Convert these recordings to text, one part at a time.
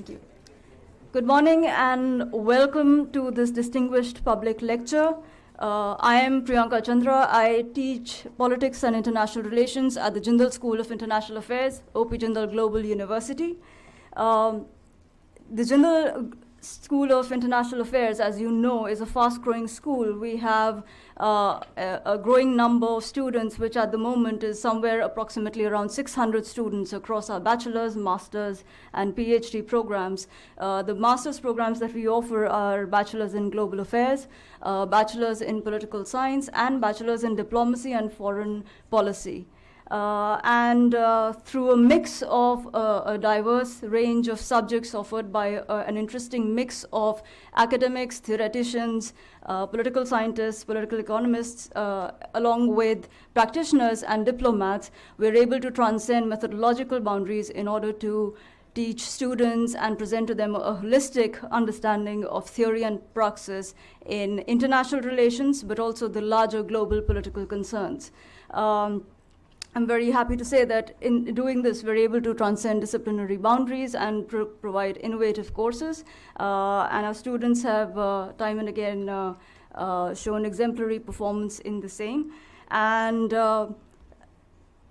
Thank you. Good morning and welcome to this distinguished public lecture. I am Priyanka Chandra. I teach politics and international relations at the Jindal School of International Affairs, OP Jindal Global University. The Jindal School of International Affairs, as you know, is a fast-growing school. We have a growing number of students, which at the moment is somewhere approximately around 600 students across our bachelor's, master's, and PhD programs. The master's programs that we offer are bachelor's in global affairs, bachelor's in political science, and bachelor's in diplomacy and foreign policy. Through a mix of a diverse range of subjects offered by an interesting mix of academics, theoreticians, political scientists, political economists, along with practitioners and diplomats, we're able to transcend methodological boundaries in order to teach students and present to them a holistic understanding of theory and praxis in international relations, but also the larger global political concerns. I'm very happy to say that in doing this, we're able to transcend disciplinary boundaries and provide innovative courses. And our students have time and again shown exemplary performance in the same. And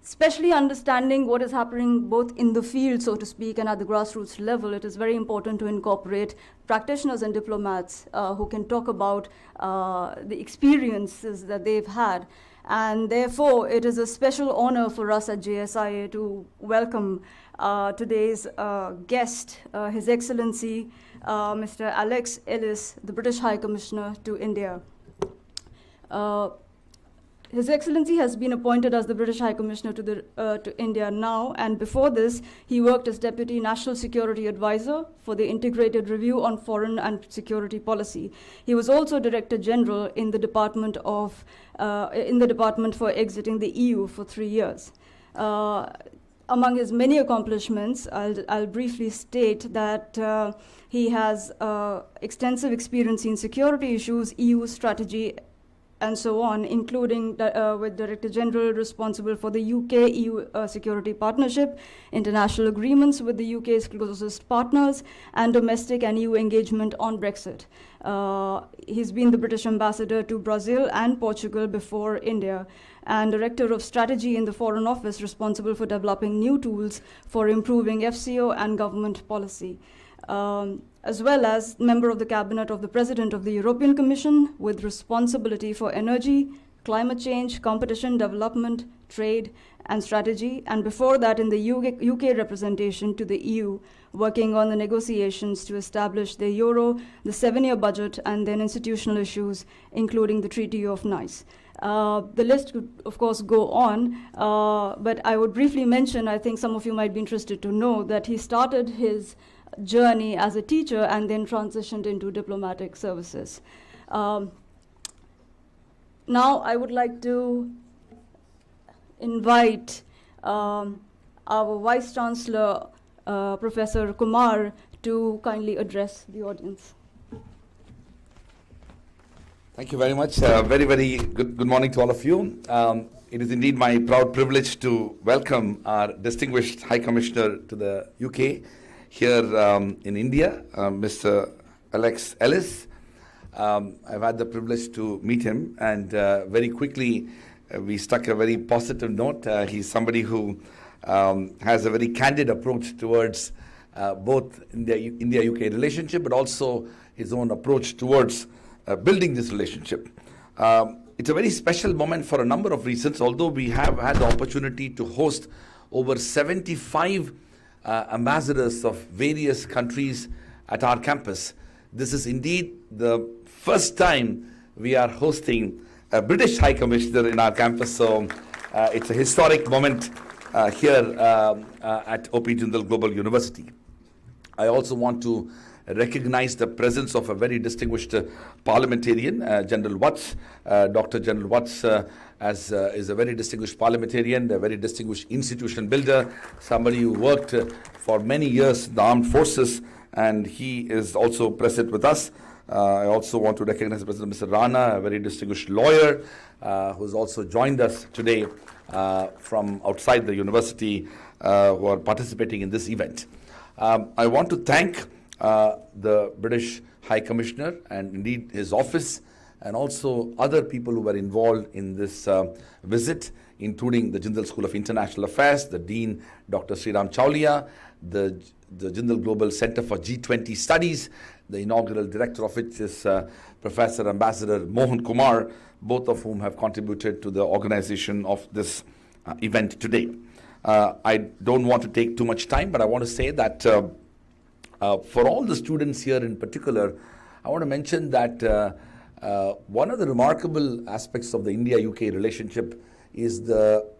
especially understanding what is happening both in the field, so to speak, and at the grassroots level, it is very important to incorporate practitioners and diplomats who can talk about the experiences that they've had. And therefore, it is a special honor for us at JSIA to welcome today's guest, His Excellency, Mr. Alex Ellis, the British High Commissioner to India. His Excellency has been appointed as the British High Commissioner to India now, and before this, he worked as Deputy National Security Advisor for the Integrated Review on Foreign and Security Policy. He was also Director General in the Department for Exiting the EU for 3 years. Among his many accomplishments, I'll briefly state that he has extensive experience in security issues, EU strategy, and so on, including with Director General responsible for the UK-EU security partnership, international agreements with the UK's closest partners, and domestic and EU engagement on Brexit. He's been the British ambassador to Brazil and Portugal before India, and Director of Strategy in the Foreign Office responsible for developing new tools for improving FCO and government policy. As well as member of the Cabinet of the President of the European Commission with responsibility for energy, climate change, competition, development, trade, and strategy, and before that in the UK representation to the EU, working on the negotiations to establish the Euro, the 7-year budget, and then institutional issues, including the Treaty of Nice. The list could, of course, go on, but I would briefly mention, I think some of you might be interested to know, that he started his journey as a teacher and then transitioned into diplomatic services. Now I would like to invite our Vice Chancellor, Professor Kumar, to kindly address the audience. Thank you very much. Very good morning to all of you. It is indeed my proud privilege to welcome our distinguished High Commissioner to the UK here in India, Mr. Alex Ellis. I've had the privilege to meet him, and very quickly we struck a very positive note. He's somebody who has a very candid approach towards both India-UK relationship, but also his own approach towards building this relationship. It's a very special moment for a number of reasons. Although we have had the opportunity to host over 75 ambassadors of various countries at our campus, this is indeed the first time we are hosting a British High Commissioner in our campus. So it's a historic moment here at OP Jindal Global University. I also want to recognize the presence of a very distinguished parliamentarian, General Watts. Dr. General Watts is a very distinguished parliamentarian, a very distinguished institution builder, somebody who worked for many years in the armed forces, and he is also present with us. I also want to recognize President Mr. Rana, a very distinguished lawyer who has also joined us today from outside the university, who are participating in this event. I want to thank the British High Commissioner and indeed his office and also other people who were involved in this visit, including the Jindal School of International Affairs, the Dean, Dr. Sriram Chaulia, the Jindal Global Center for G20 Studies, the inaugural director of which is Professor Ambassador Mohan Kumar, both of whom have contributed to the organization of this event today. I don't want to take too much time, but I want to say that for all the students here in particular, I want to mention that one of the remarkable aspects of the India-UK relationship is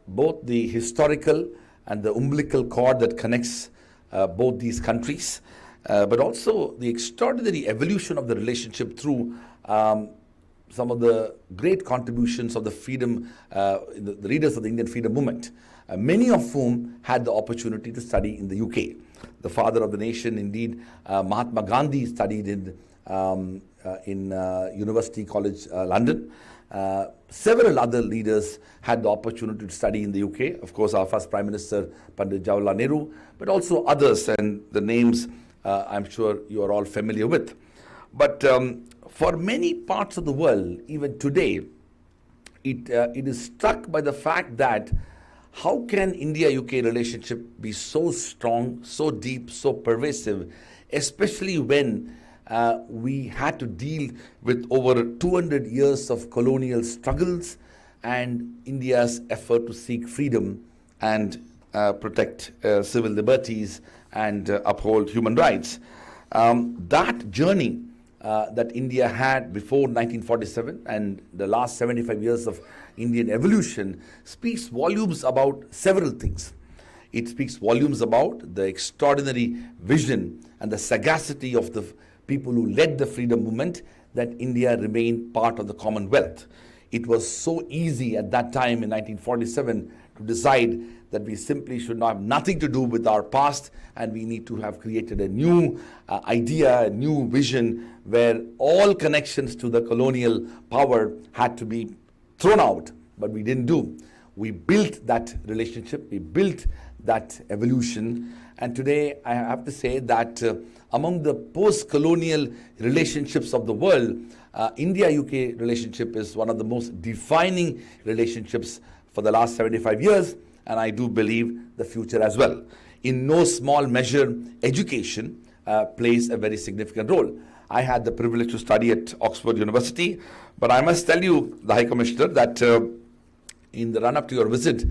both the historical and the umbilical cord that connects both these countries, but also the extraordinary evolution of the relationship through some of the great contributions of the freedom, the leaders of the Indian freedom movement, many of whom had the opportunity to study in the UK. The father of the nation, indeed, Mahatma Gandhi studied in University College London. Several other leaders had the opportunity to study in the UK. Of course, our first Prime Minister, Pandit Jawaharlal Nehru, but also others, and the names I'm sure you are all familiar with. But for many parts of the world, even today, it is struck by the fact that how can India-UK relationship be so strong, so deep, so pervasive, especially when we had to deal with over 200 years of colonial struggles and India's effort to seek freedom and protect civil liberties and uphold human rights. That journey that India had before 1947 and the last 75 years of Indian evolution speaks volumes about several things. It speaks volumes about the extraordinary vision and the sagacity of the people who led the freedom movement, that India remained part of the Commonwealth. It was so easy at that time in 1947 to decide that we simply should not have nothing to do with our past, and we need to have created a new idea, a new vision where all connections to the colonial power had to be thrown out, but we didn't do. We built that relationship, we built that evolution, and today I have to say that among the post-colonial relationships of the world, India-UK relationship is one of the most defining relationships for the last 75 years, and I do believe the future as well. In no small measure, education plays a very significant role. I had the privilege to study at Oxford University, but I must tell you, the High Commissioner, that in the run-up to your visit,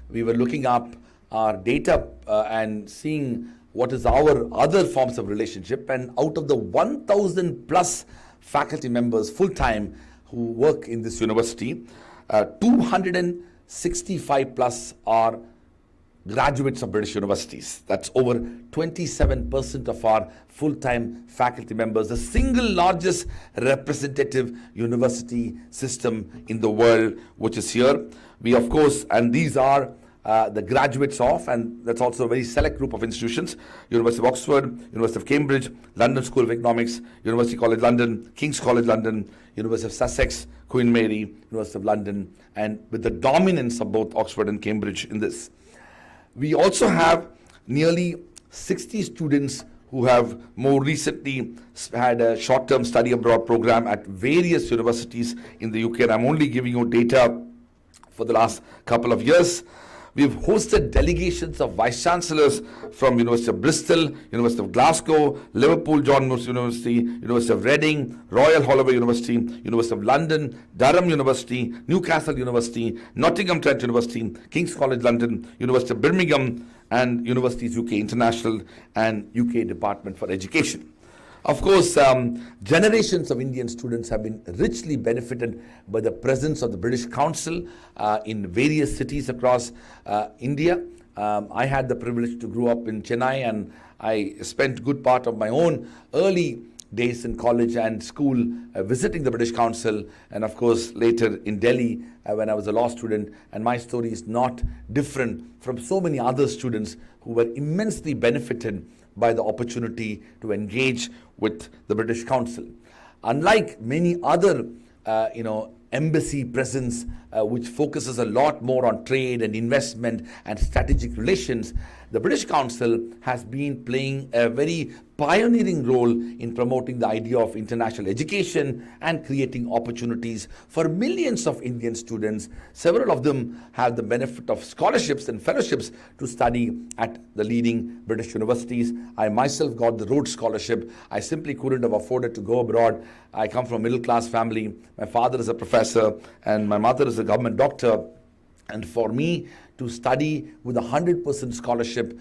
we were looking up our data and seeing what is our other forms of relationship, and out of the 1,000 plus faculty members full-time who work in this university, 265 plus are graduates of British universities. That's over 27% of our full-time faculty members, the single largest representative university system in the world, which is here. We, of course, and these are the graduates of, and that's also a very select group of institutions: University of Oxford, University of Cambridge, London School of Economics, University College London, King's College London, University of Sussex, Queen Mary, University of London, and with the dominance of both Oxford and Cambridge in this. We also have nearly 60 students who have more recently had a short-term study abroad program at various universities in the UK, and I'm only giving you data for the last couple of years. We've hosted delegations of vice-chancellors from University of Bristol, University of Glasgow, Liverpool John Moores University, University of Reading, Royal Holloway University, University of London, Durham University, Newcastle University, Nottingham Trent University, King's College London, University of Birmingham, and Universities UK International and UK Department for Education. Of course, generations of Indian students have been richly benefited by the presence of the British Council in various cities across India. I had the privilege to grow up in Chennai, and I spent a good part of my own early days in college and school visiting the British Council, and of course later in Delhi when I was a law student. And my story is not different from so many other students who were immensely benefited by the opportunity to engage with the British Council. Unlike many other embassy presence, which focuses a lot more on trade and investment and strategic relations, the British Council has been playing a very pioneering role in promoting the idea of international education and creating opportunities for millions of Indian students. Several of them have the benefit of scholarships and fellowships to study at the leading British universities. I myself got the Rhodes Scholarship. I simply couldn't have afforded to go abroad. I come from a middle-class family. My father is a professor and my mother is a government doctor. And for me to study with a 100% scholarship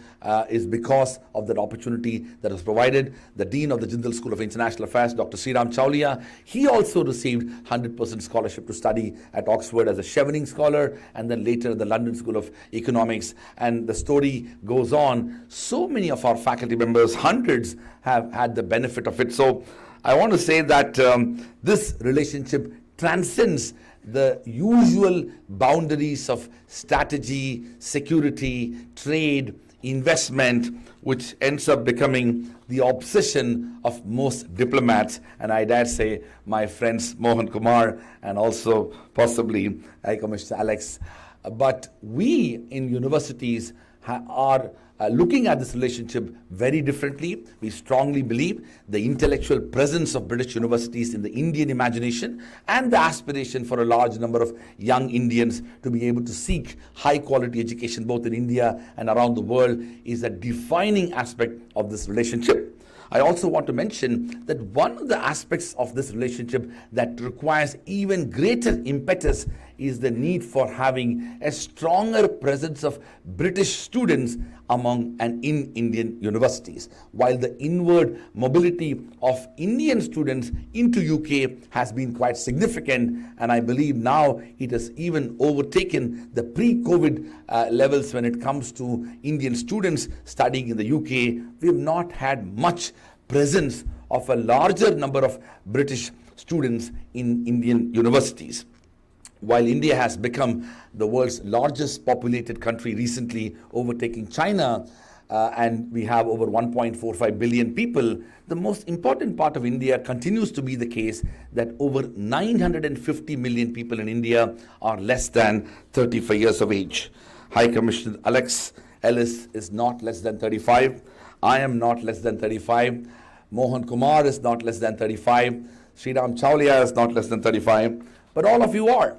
is because of that opportunity that was provided. The Dean of the Jindal School of International Affairs, Dr. Sriram Chaulia, he also received 100% scholarship to study at Oxford as a Chevening Scholar, and then later the London School of Economics. And the story goes on. So many of our faculty members, hundreds, have had the benefit of it. So I want to say that this relationship transcends the usual boundaries of strategy, security, trade, investment, which ends up becoming the obsession of most diplomats, and I dare say my friends Mohan Kumar and also possibly High Commissioner Alex. But we in universities are looking at this relationship very differently. We strongly believe the intellectual presence of British universities in the Indian imagination and the aspiration for a large number of young Indians to be able to seek high quality education both in India and around the world is a defining aspect of this relationship. I also want to mention that one of the aspects of this relationship that requires even greater impetus is the need for having a stronger presence of British students among and in Indian universities. While the inward mobility of Indian students into UK has been quite significant, and I believe now it has even overtaken the pre-COVID levels when it comes to Indian students studying in the UK, we have not had much presence of a larger number of British students in Indian universities. While India has become the world's largest populated country recently, overtaking China, and we have over 1.45 billion people, the most important part of India continues to be the case that over 950 million people in India are less than 35 years of age. High Commissioner Alex Ellis is not less than 35. I am not less than 35. Mohan Kumar is not less than 35. Sriram Chaulia is not less than 35. But all of you are.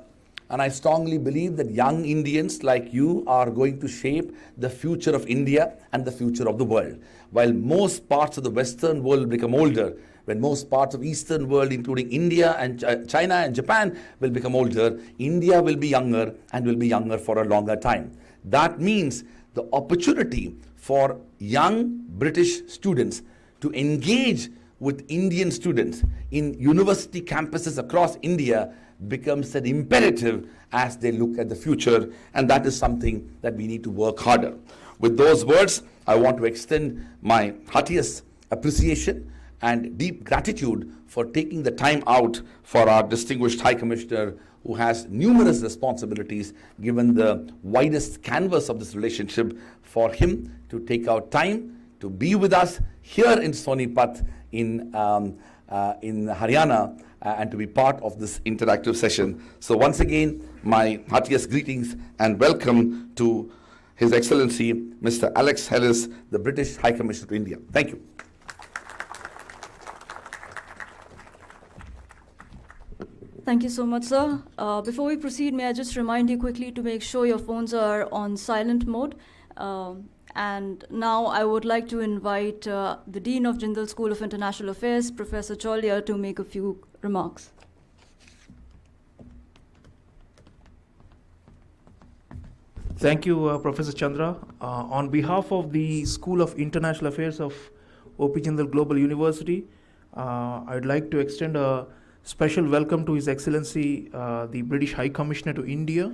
And I strongly believe that young Indians like you are going to shape the future of India and the future of the world. While most parts of the Western world will become older, when most parts of Eastern world, including India and China and Japan, will become older, India will be younger and will be younger for a longer time. That means the opportunity for young British students to engage with Indian students in university campuses across India becomes an imperative as they look at the future, and that is something that we need to work harder. With those words, I want to extend my heartiest appreciation and deep gratitude for taking the time out for our distinguished High Commissioner, who has numerous responsibilities given the widest canvas of this relationship, for him to take out time to be with us here in Sonipat in Haryana and to be part of this interactive session. So once again, my heartiest greetings and welcome to His Excellency Mr. Alex Ellis, the British High Commissioner to India. Thank you. Thank you so much, sir. Before we proceed, may I just remind you quickly to make sure your phones are on silent mode. And now I would like to invite the Dean of Jindal School of International Affairs, Professor Chaulia, to make a few remarks. Thank you, Professor Chandra. On behalf of the School of International Affairs of O.P. Jindal Global University, I'd like to extend a special welcome to His Excellency, the British High Commissioner to India.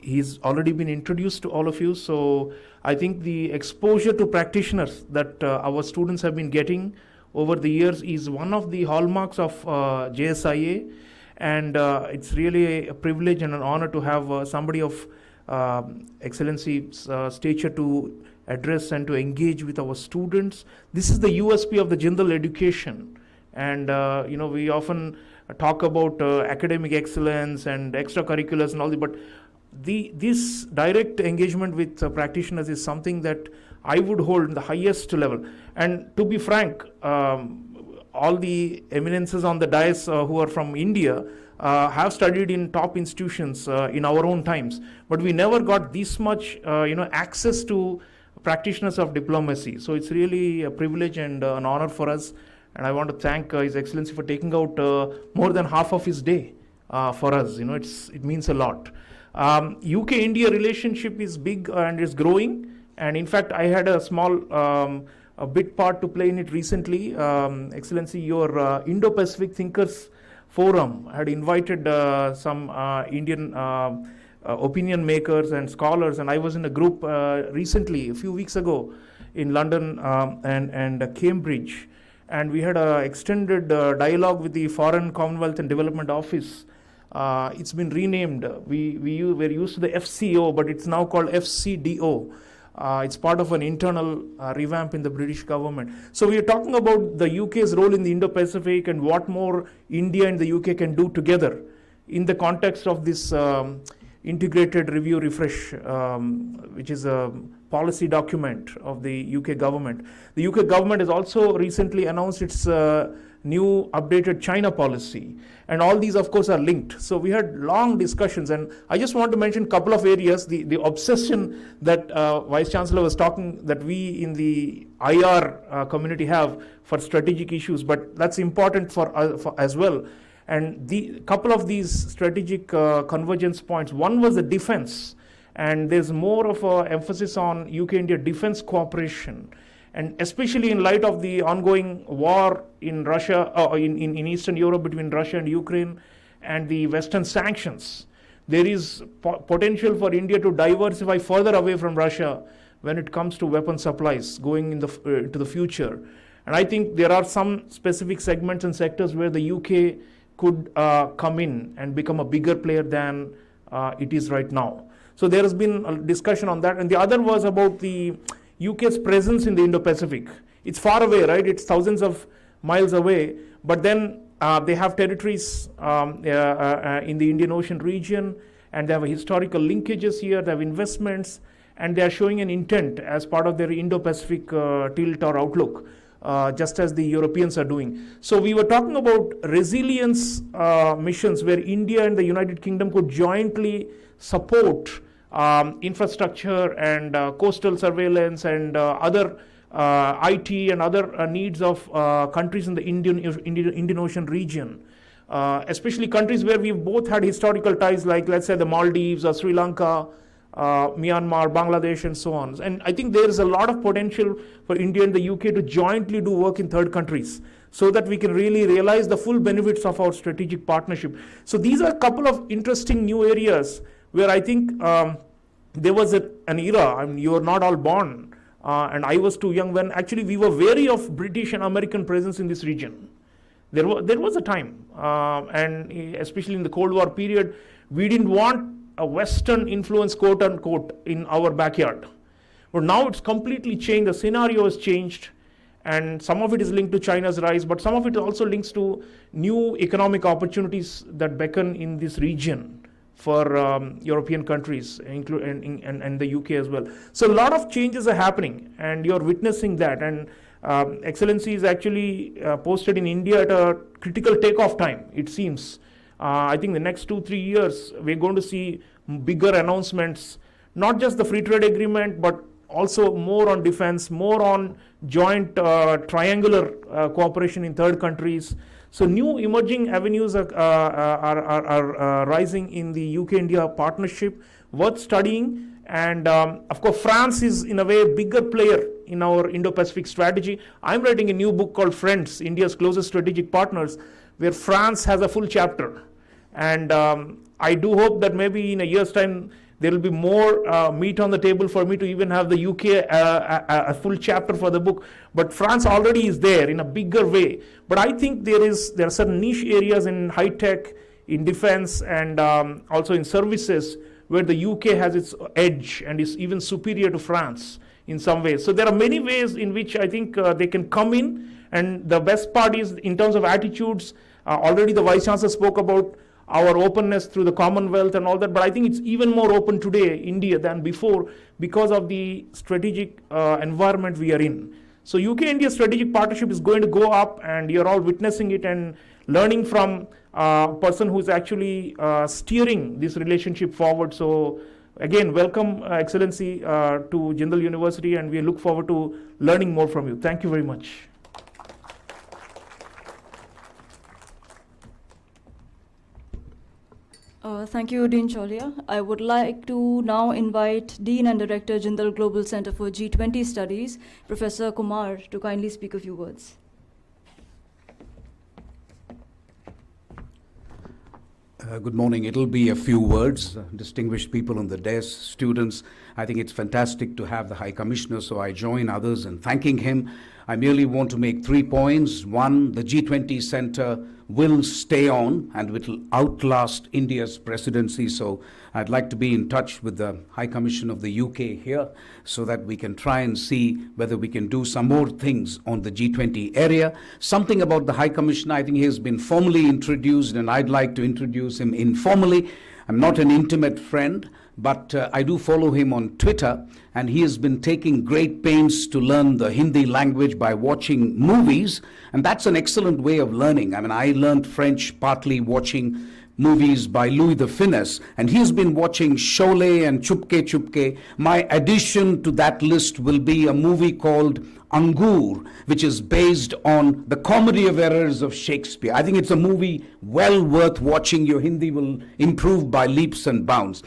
He's already been introduced to all of you, so I think the exposure to practitioners that our students have been getting over the years is one of the hallmarks of JSIA, and it's really a privilege and an honor to have somebody of Excellency's stature to address and to engage with our students. This is the USP of the Jindal education. And we often talk about academic excellence and extracurriculars and all that, but this direct engagement with practitioners is something that I would hold in the highest level. And to be frank, all the eminences on the dais who are from India have studied in top institutions in our own times, but we never got this much access to practitioners of diplomacy. So it's really a privilege and an honor for us, and I want to thank His Excellency for taking out more than half of his day for us. It means a lot. UK-India relationship is big and is growing, and in fact I had a small a bit part to play in it recently. Excellency, your Indo-Pacific Thinkers Forum had invited some Indian opinion makers and scholars, and I was in a group recently, a few weeks ago, in London and Cambridge, and we had an extended dialogue with the Foreign, Commonwealth and Development Office. It's been renamed. We were used to the FCO, but it's now called FCDO. It's part of an internal revamp in the British government. So we are talking about the UK's role in the Indo-Pacific and what more India and the UK can do together in the context of this integrated review refresh, which is a policy document of the UK government. The UK government has also recently announced its new updated China policy, and all these of course are linked. So we had long discussions, and I just want to mention a couple of areas. The obsession that Vice Chancellor was talking, that we in the IR community have for strategic issues, but that's important for as well. And the couple of these strategic convergence points, one was the defense, and there's more of an emphasis on UK-India defense cooperation, and especially in light of the ongoing war in Russia, in Eastern Europe between Russia and Ukraine, and the Western sanctions. There is potential for India to diversify further away from Russia when it comes to weapon supplies going in to the future. And I think there are some specific segments and sectors where the UK could come in and become a bigger player than it is right now. So there has been a discussion on that. And the other was about the UK's presence in the Indo-Pacific. It's far away, right? It's thousands of miles away, but then they have territories in the Indian Ocean region, and they have historical linkages here, they have investments, and they are showing an intent as part of their Indo-Pacific tilt or outlook, just as the Europeans are doing. So we were talking about resilience missions where India and the United Kingdom could jointly support infrastructure and coastal surveillance and other IT and other needs of countries in the Indian Ocean region, especially countries where we've both had historical ties, like let's say the Maldives or Sri Lanka, Myanmar, Bangladesh, and so on. And I think there is a lot of potential for India and the UK to jointly do work in third countries so that we can really realize the full benefits of our strategic partnership. So these are a couple of interesting new areas where I think there was an era. I mean, you were not all born, and I was too young when actually we were wary of British and American presence in this region. There was a time, and especially in the Cold War period, we didn't want a Western influence, quote unquote, in our backyard. But now it's completely changed. The scenario has changed, and some of it is linked to China's rise, but some of it also links to new economic opportunities that beckon in this region for European countries, and the UK as well. So a lot of changes are happening, and you're witnessing that. And Excellency is actually posted in India at a critical takeoff time, it seems. I think the next 2-3 years, we're going to see bigger announcements, not just the free trade agreement, but also more on defense, more on joint triangular cooperation in third countries. So new emerging avenues are rising in the UK-India partnership, worth studying. And of course, France is in a way a bigger player in our Indo-Pacific strategy. I'm writing a new book called Friends, India's Closest Strategic Partners, where France has a full chapter. And I do hope that maybe in a year's time, there will be more meat on the table for me to even have the UK a full chapter for the book. But France already is there in a bigger way. But I think there are certain niche areas in high tech, in defense, and also in services where the UK has its edge and is even superior to France in some ways. So there are many ways in which I think they can come in And the best part is, in terms of attitudes, already the Vice Chancellor spoke about our openness through the Commonwealth and all that, but I think it's even more open today, India, than before, because of the strategic environment we are in. So UK-India strategic partnership is going to go up, and you're all witnessing it and learning from a person who's actually steering this relationship forward. So again, welcome, Excellency, to Jindal University, and we look forward to learning more from you. Thank you very much. Thank you, Dean Cholia. I would like to now invite Dean and Director, Jindal Global Center for G20 Studies, Professor Kumar, to kindly speak a few words. Good morning. It'll be a few words. Distinguished people on the desk, students, I think it's fantastic to have the High Commissioner, so I join others in thanking him. I merely want to make 3 points. One, the G20 Center will stay on and it will outlast India's presidency. So I'd like to be in touch with the High Commission of the UK here so that we can try and see whether we can do some more things on the G20 area. Something about the High Commissioner, I think he has been formally introduced and I'd like to introduce him informally. I'm not an intimate friend, but I do follow him on Twitter, and he has been taking great pains to learn the Hindi language by watching movies, and that's an excellent way of learning. I mean, I learned French partly watching movies by Louis de Funès, and he's been watching Sholay and Chupke Chupke. My addition to that list will be a movie called Angur, which is based on the Comedy of Errors of Shakespeare. I think it's a movie well worth watching. Your Hindi will improve by leaps and bounds.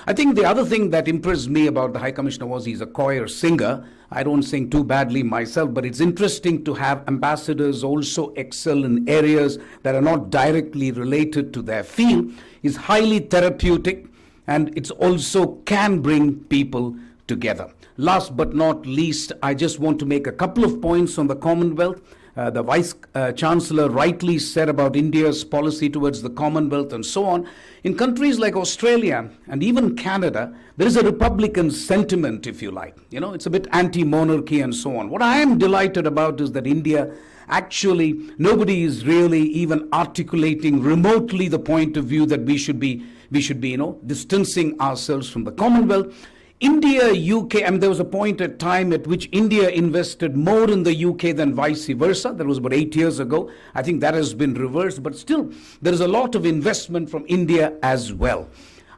I think the other thing that impressed me about the High Commissioner was he's a choir singer. I don't sing too badly myself, but it's interesting to have ambassadors also excel in areas that are not directly related to their field. It's highly therapeutic, and it's also can bring people together. Last but not least, I just want to make a couple of points on the Commonwealth. The Vice Chancellor rightly said about India's policy towards the Commonwealth and so on. In countries like Australia and even Canada, there is a Republican sentiment, if you like. You know, it's a bit anti-monarchy and so on. What I am delighted about is that India, actually, nobody is really even articulating remotely the point of view that we should be, distancing ourselves from the Commonwealth. India, UK, and there was a point at time at which India invested more in the UK than vice versa. That was about 8 years ago. I think that has been reversed, but still, there is a lot of investment from India as well.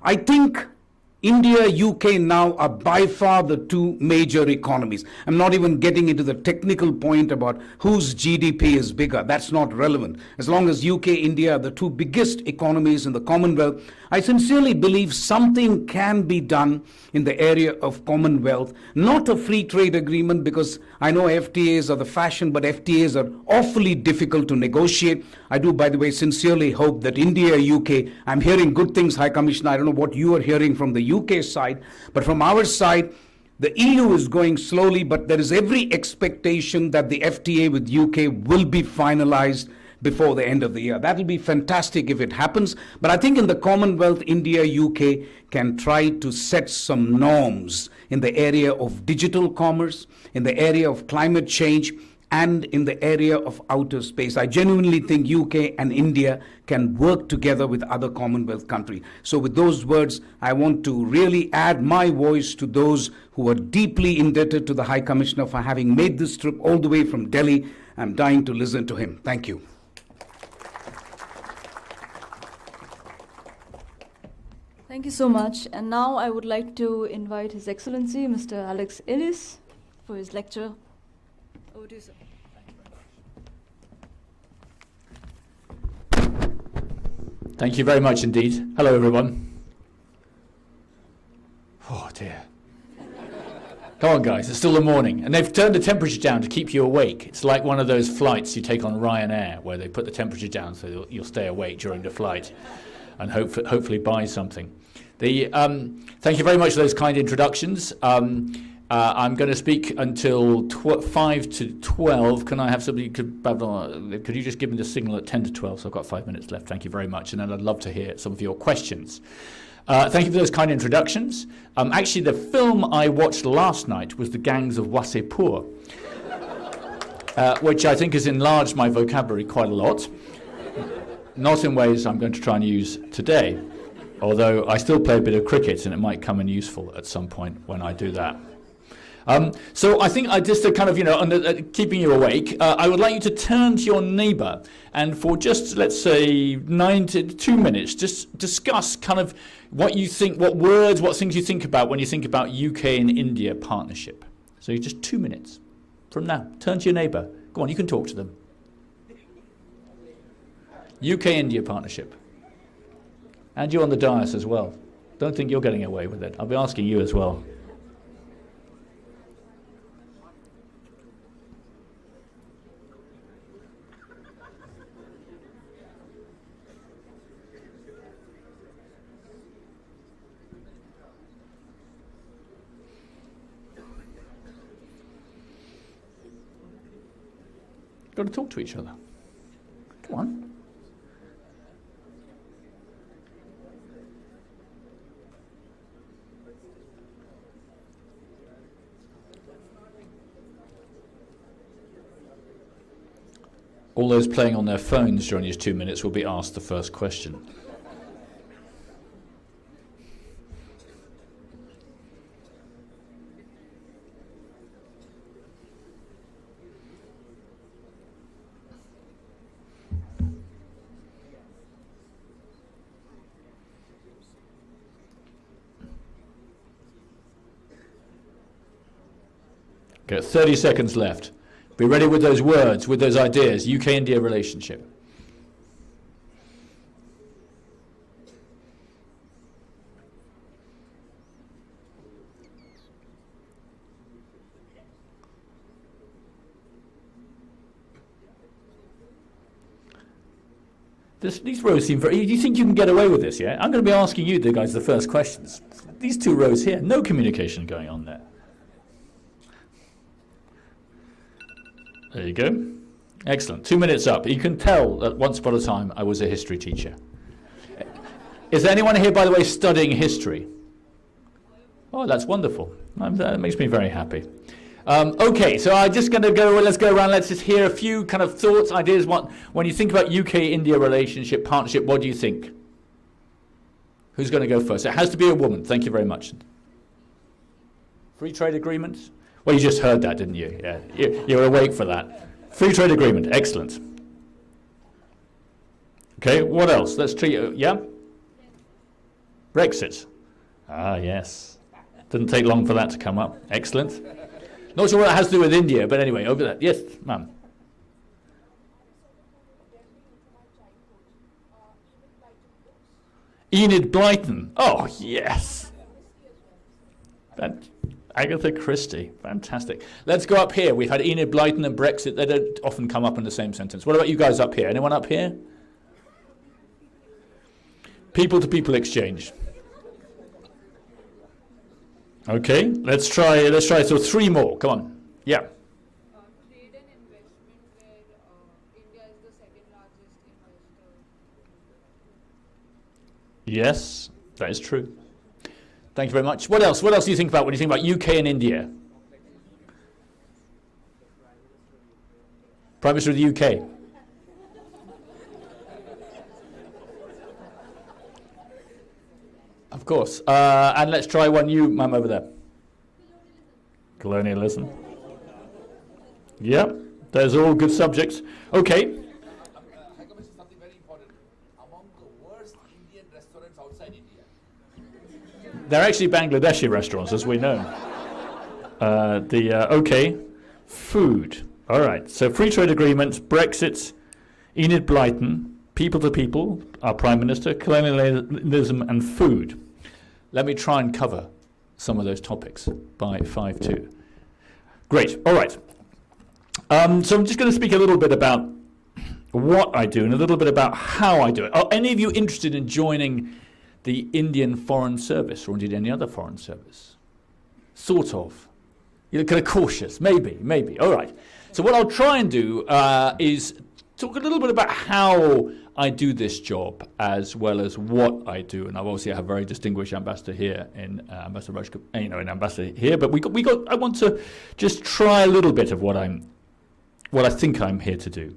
I think India, UK now are by far the two major economies. I'm not even getting into the technical point about whose GDP is bigger. That's not relevant. As long as UK, India are the two biggest economies in the Commonwealth, I sincerely believe something can be done in the area of Commonwealth. Not a free trade agreement, because I know FTAs are the fashion, but FTAs are awfully difficult to negotiate. I do, by the way, sincerely hope that India, UK, I'm hearing good things, High Commissioner. I don't know what you are hearing from the UK side, but from our side, the EU is going slowly, but there is every expectation that the FTA with UK will be finalized before the end of the year. That will be fantastic if it happens. But I think in the Commonwealth, India, UK can try to set some norms in the area of digital commerce, in the area of climate change, and in the area of outer space. I genuinely think UK and India can work together with other Commonwealth countries. So with those words, I want to really add my voice to those who are deeply indebted to the High Commissioner for having made this trip all the way from Delhi. I'm dying to listen to him. Thank you. Thank you so much. And now I would like to invite His Excellency, Mr. Alex Ellis, for his lecture. Over to you, sir. Thank you very much indeed. Hello, everyone. Oh, dear. Come on, guys, it's still the morning. And they've turned the temperature down to keep you awake. It's like one of those flights you take on Ryanair, where they put the temperature down so you'll stay awake during the flight and hopefully buy something. Thank you very much for those kind introductions. I'm going to speak until 5 to 12. Can I have somebody, could you just give me the signal at 10 to 12? So I've got 5 minutes left. Thank you very much. And then I'd love to hear some of your questions. Thank you for those kind introductions. Actually, the film I watched last night was The Gangs of Wasseypur. which I think has enlarged my vocabulary quite a lot. Not in ways I'm going to try and use today, although I still play a bit of cricket and it might come in useful at some point when I do that. So I think just to kind of, keeping you awake, I would like you to turn to your neighbour and for just, let's say, 2 minutes, just discuss kind of what you think, what words, what things you think about when you think about UK and India partnership. So just 2 minutes from now. Turn to your neighbour. Go on, you can talk to them. UK-India partnership. And you on the dais as well. Don't think you're getting away with it. I'll be asking you as well. Got to talk to each other. Come on. All those playing on their phones during these 2 minutes will be asked the first question. Okay, 30 seconds left. Be ready with those words, with those ideas. UK-India relationship. These rows seem very... You think you can get away with this, yeah? I'm going to be asking you, the guys, the first questions. These 2 rows here, no communication going on there. There you go. Excellent. 2 minutes up. You can tell that once upon a time I was a history teacher. Is there anyone here, by the way, studying history? Oh, that's wonderful. That makes me very happy. Okay, so I'm just going to go, let's go around, let's just hear a few kind of thoughts, ideas. When you think about UK-India relationship, partnership, what do you think? Who's going to go first? It has to be a woman. Thank you very much. Free trade agreement? Well, you just heard that, didn't you? Yeah, you were awake for that. Free trade agreement, excellent. Okay, what else? Let's treat you, yeah? Brexit. Ah, yes. Didn't take long for that to come up. Excellent. Not sure what it has to do with India, but anyway, over there. Yes, ma'am. Enid Blyton. Oh, yes. Agatha Christie. Fantastic. Let's go up here. We've had Enid Blyton and Brexit. They don't often come up in the same sentence. What about you guys up here? Anyone up here? People-to-people exchange. Okay, let's try. So 3 more. Come on. Yeah. Trade and investment, where India is the second largest investor. Yes, that is true. Thank you very much. What else? What else do you think about when you think about UK and India? Prime Minister of the UK. Of course. And let's try one you, ma'am, over there. Colonialism. Yep, those are all good subjects. Okay. High Commissioner, something very important. Among the worst Indian restaurants outside India. They're actually Bangladeshi restaurants, as we know. Okay, food. All right, so free trade agreement, Brexit, Enid Blyton, people to people, our Prime Minister, colonialism and food. Let me try and cover some of those topics by 5-2. Great, all right. So I'm just going to speak a little bit about what I do and a little bit about how I do it. Are any of you interested in joining the Indian Foreign Service, or indeed any other foreign service? Sort of. You're kind of cautious. Maybe. All right. So what I'll try and do is talk a little bit about how I do this job as well as what I do. And obviously I have a very distinguished ambassador here in Ambassador Raj, an ambassador here. But I want to just try a little bit of what I'm what I think I'm here to do.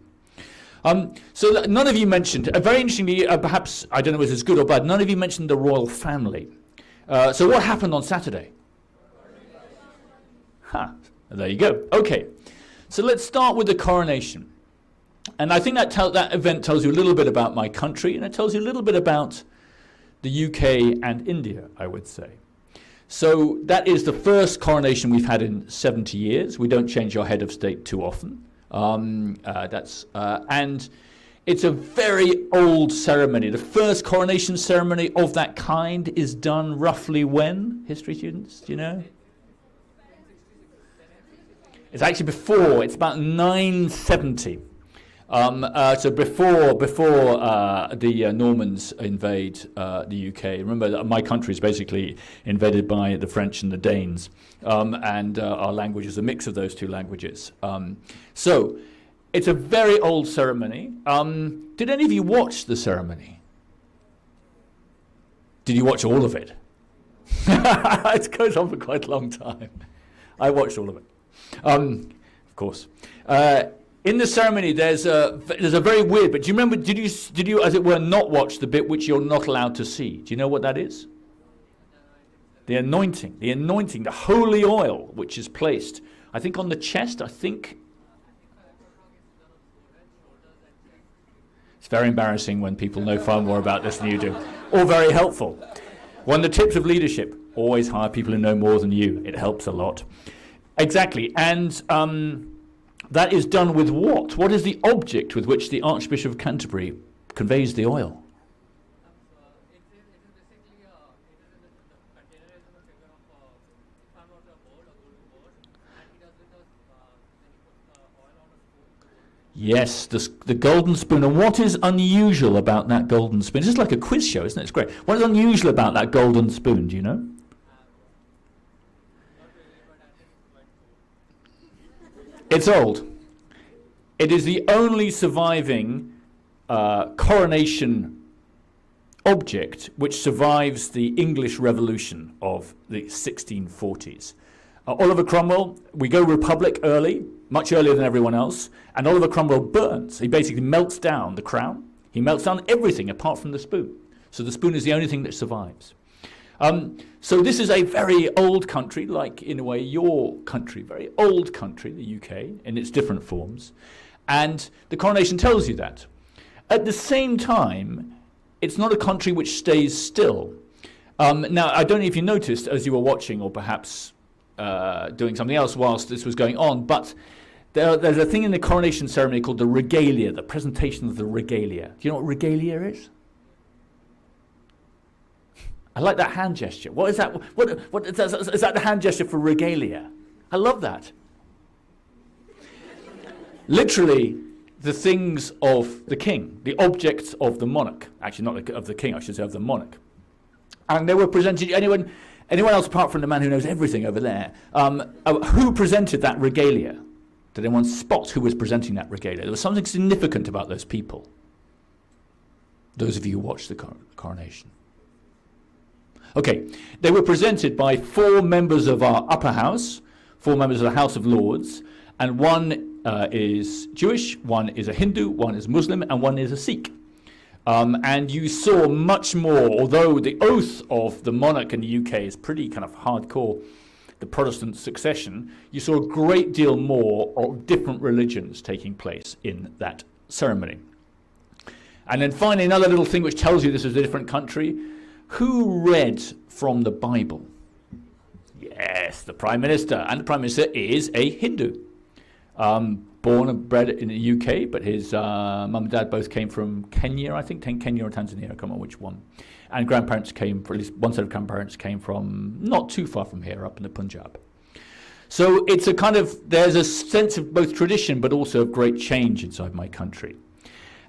So none of you mentioned, very interestingly, perhaps, I don't know if it's good or bad, none of you mentioned the royal family. So what happened on Saturday? There you go. Okay, so let's start with the coronation. And I think that event tells you a little bit about my country, and it tells you a little bit about the UK and India, I would say. So that is the first coronation we've had in 70 years. We don't change our head of state too often. And it's a very old ceremony. The first coronation ceremony of that kind is done roughly when? History students, do you know? It's actually before. It's about 970. So before the Normans invade the UK. Remember that my country is basically invaded by the French and the Danes, and our language is a mix of those two languages. So it's a very old ceremony. Did any of you watch the ceremony? Did you watch all of it? It goes on for quite a long time. I watched all of it, of course. In the ceremony, there's a very weird. But do you remember? Did you, as it were, not watch the bit which you're not allowed to see? Do you know what that is? The anointing, the holy oil, which is placed, I think, on the chest. I think it's very embarrassing when people know far more about this than you do, or very helpful. One of the tips of leadership: always hire people who know more than you. It helps a lot. Exactly, and. That is done with what? What is the object with which the Archbishop of Canterbury conveys the oil? Yes, the golden spoon. And what is unusual about that golden spoon? It's just like a quiz show, isn't it? It's great. What is unusual about that golden spoon? Do you know? It's old. It is the only surviving coronation object which survives the English Revolution of the 1640s. Oliver Cromwell, we go Republic early, much earlier than everyone else, and Oliver Cromwell burns. He basically melts down the crown. He melts down everything apart from the spoon. So the spoon is the only thing that survives. So this is a very old country, like in a way your country, very old country, the UK, in its different forms. And the coronation tells you that. At the same time, it's not a country which stays still. Now, I don't know if you noticed as you were watching, or perhaps doing something else whilst this was going on, but there's a thing in the coronation ceremony called the regalia, the presentation of the regalia. Do you know what regalia is? I like that hand gesture. What is that? What is that the hand gesture for regalia? I love that. Literally, the things of the king, the objects of the monarch. Actually, not of the king, I should say, of the monarch. And they were presented. Anyone else apart from the man who knows everything over there? Who presented that regalia? Did anyone spot who was presenting that regalia? There was something significant about those people. Those of you who watched the coronation. Okay, they were presented by 4 members of our upper house, 4 members of the House of Lords, and one is Jewish, one is a Hindu, one is Muslim, and one is a Sikh. And you saw much more, although the oath of the monarch in the UK is pretty kind of hardcore, the Protestant succession, you saw a great deal more of different religions taking place in that ceremony. And then finally, another little thing which tells you this is a different country. Who read from the Bible? Yes, the Prime Minister. And the Prime Minister is a Hindu. Born and bred in the UK, but his mum and dad both came from Kenya, I think, Kenya or Tanzania, I can't remember which one. And grandparents came, at least one set of grandparents came from not too far from here, up in the Punjab. So it's a kind of, there's a sense of both tradition, but also of great change inside my country.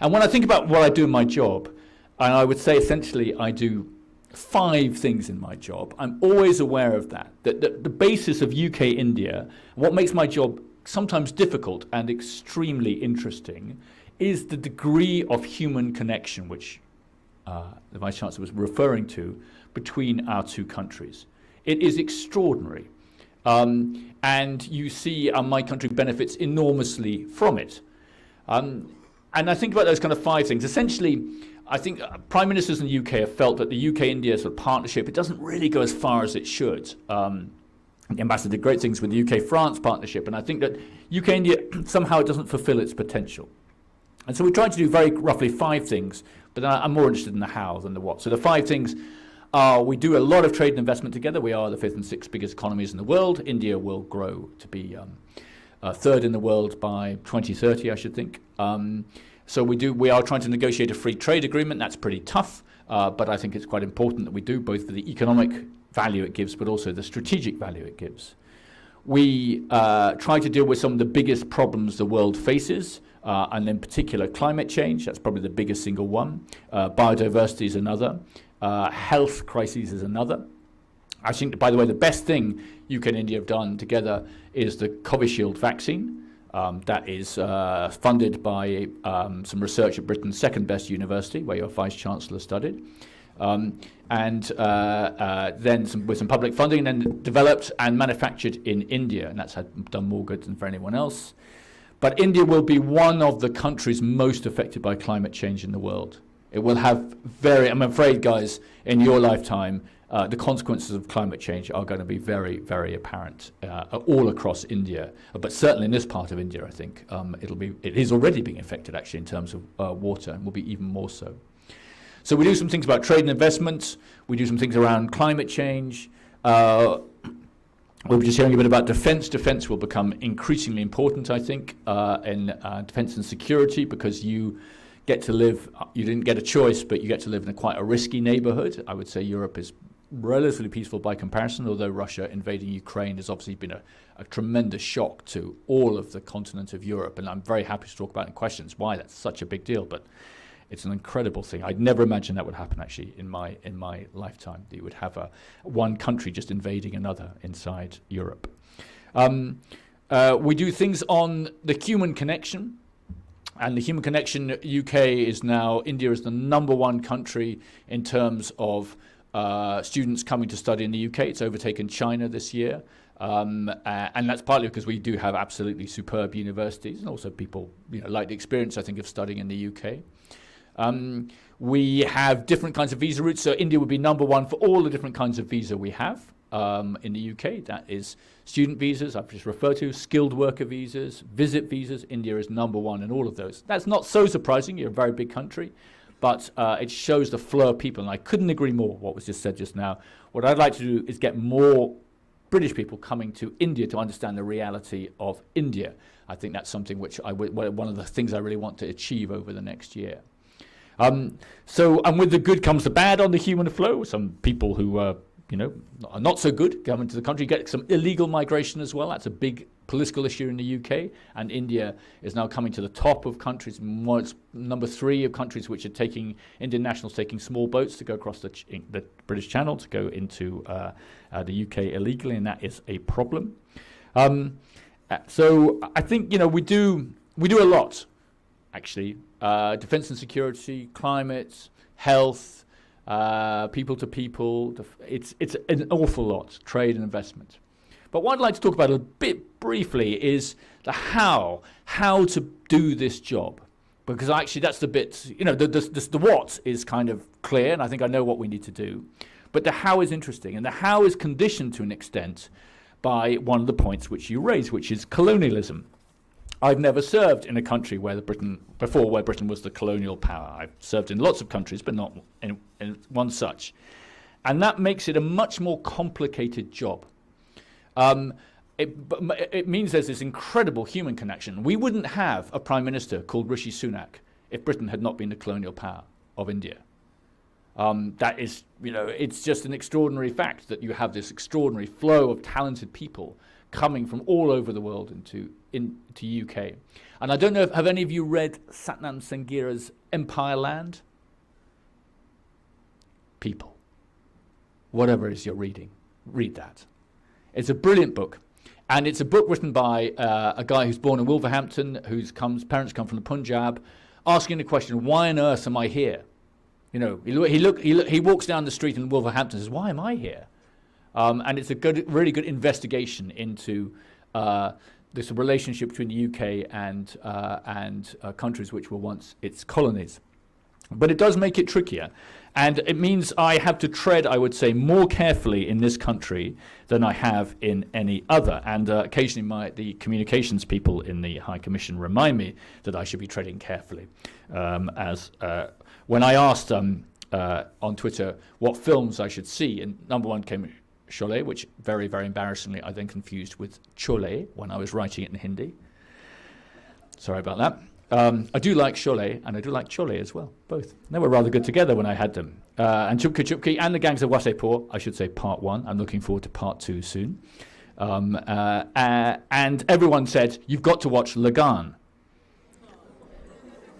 And when I think about what I do in my job, and I would say essentially I do 5 things in my job, I'm always aware of that the basis of UK-India, what makes my job sometimes difficult and extremely interesting, is the degree of human connection which the Vice Chancellor was referring to between our 2 countries. It is extraordinary. And you see my country benefits enormously from it. And I think about those kind of 5 things. Essentially, I think prime ministers in the UK have felt that the UK-India sort of partnership, it doesn't really go as far as it should. The ambassador did great things with the UK-France partnership, and I think that UK-India, somehow it doesn't fulfill its potential. And so we tried to do very roughly 5 things, but I'm more interested in the how than the what. So the 5 things are, we do a lot of trade and investment together. We are the 5th and 6th biggest economies in the world. India will grow to be 3rd in the world by 2030, I should think. So we are trying to negotiate a free trade agreement. That's pretty tough, but I think it's quite important that we do, both for the economic value it gives, but also the strategic value it gives. We try to deal with some of the biggest problems the world faces, and in particular climate change. That's probably the biggest single one. Biodiversity is another. Health crises is another. I think, by the way, the best thing UK and India have done together is the Covishield vaccine. That is funded by some research at Britain's 2nd best university, where your Vice-Chancellor studied. Then with some public funding, and then developed and manufactured in India, and that's done more good than for anyone else. But India will be one of the countries most affected by climate change in the world. It will have I'm afraid, guys, in your lifetime, the consequences of climate change are going to be very, very apparent all across India. But certainly in this part of India, I think it is already being affected, actually, in terms of water, and will be even more so. So we do some things about trade and investment. We do some things around climate change. We were just hearing a bit about defence. Defence will become increasingly important, I think, in defence and security, because you didn't get a choice, but you get to live in quite a risky neighbourhood. I would say Europe is relatively peaceful by comparison, although Russia invading Ukraine has obviously been a tremendous shock to all of the continent of Europe. And I'm very happy to talk about in questions why that's such a big deal. But it's an incredible thing. I'd never imagined that would happen, actually, in my lifetime, that you would have one country just invading another inside Europe. We do things on the human connection. And the human connection, India is the #1 country in terms of students coming to study in the UK. It's overtaken China this year. And that's partly because we do have absolutely superb universities, and also people like the experience, I think, of studying in the UK. We have different kinds of visa routes. So India would be #1 for all the different kinds of visa we have in the UK. That is student visas, I've just referred to, skilled worker visas, visit visas. India is #1 in all of those. That's not so surprising. You're a very big country. But it shows the flow of people. And I couldn't agree more what was just said just now. What I'd like to do is get more British people coming to India to understand the reality of India. I think that's something which one of the things I really want to achieve over the next year. And with the good comes the bad on the human flow. Some people who are not so good come into the country, get some illegal migration as well. That's a big political issue in the UK, and India is now coming to the top of countries. It's #3 of countries which are Indian nationals taking small boats to go across the British Channel to go into the UK illegally, and that is a problem. So I think we do a lot, actually. Defence and security, climate, health, people to people. It's an awful lot. Trade and investment. But what I'd like to talk about a bit briefly is the how to do this job. Because actually that's the bit, the what is kind of clear, and I think I know what we need to do. But the how is interesting, and the how is conditioned to an extent by one of the points which you raised, which is colonialism. I've never served in a country where Britain was the colonial power. I've served in lots of countries, but not in one such. And that makes it a much more complicated job. It means there's this incredible human connection. We wouldn't have a prime minister called Rishi Sunak if Britain had not been the colonial power of India. That is, it's just an extraordinary fact that you have this extraordinary flow of talented people coming from all over the world into UK. And I don't know, have any of you read Satnam Sanghera's Empire Land? People. Whatever it is you're reading, read that. It's a brilliant book. And it's a book written by a guy who's born in Wolverhampton, parents come from the Punjab, asking the question, why on earth am I here? He walks down the street in Wolverhampton and says, why am I here? And it's a really good investigation into this relationship between the UK and countries which were once its colonies. But it does make it trickier. And it means I have to tread, I would say, more carefully in this country than I have in any other. And occasionally the communications people in the High Commission remind me that I should be treading carefully. When I asked on Twitter what films I should see, and number one came Sholay, which very, very embarrassingly I then confused with Cholay when I was writing it in Hindi. Sorry about that. I do like Sholay and I do like Cholay as well, both. They were rather good together when I had them. And Chupki Chupki and the Gangs of Waseypur, I should say part 1. I'm looking forward to part 2 soon. And everyone said, you've got to watch Lagan.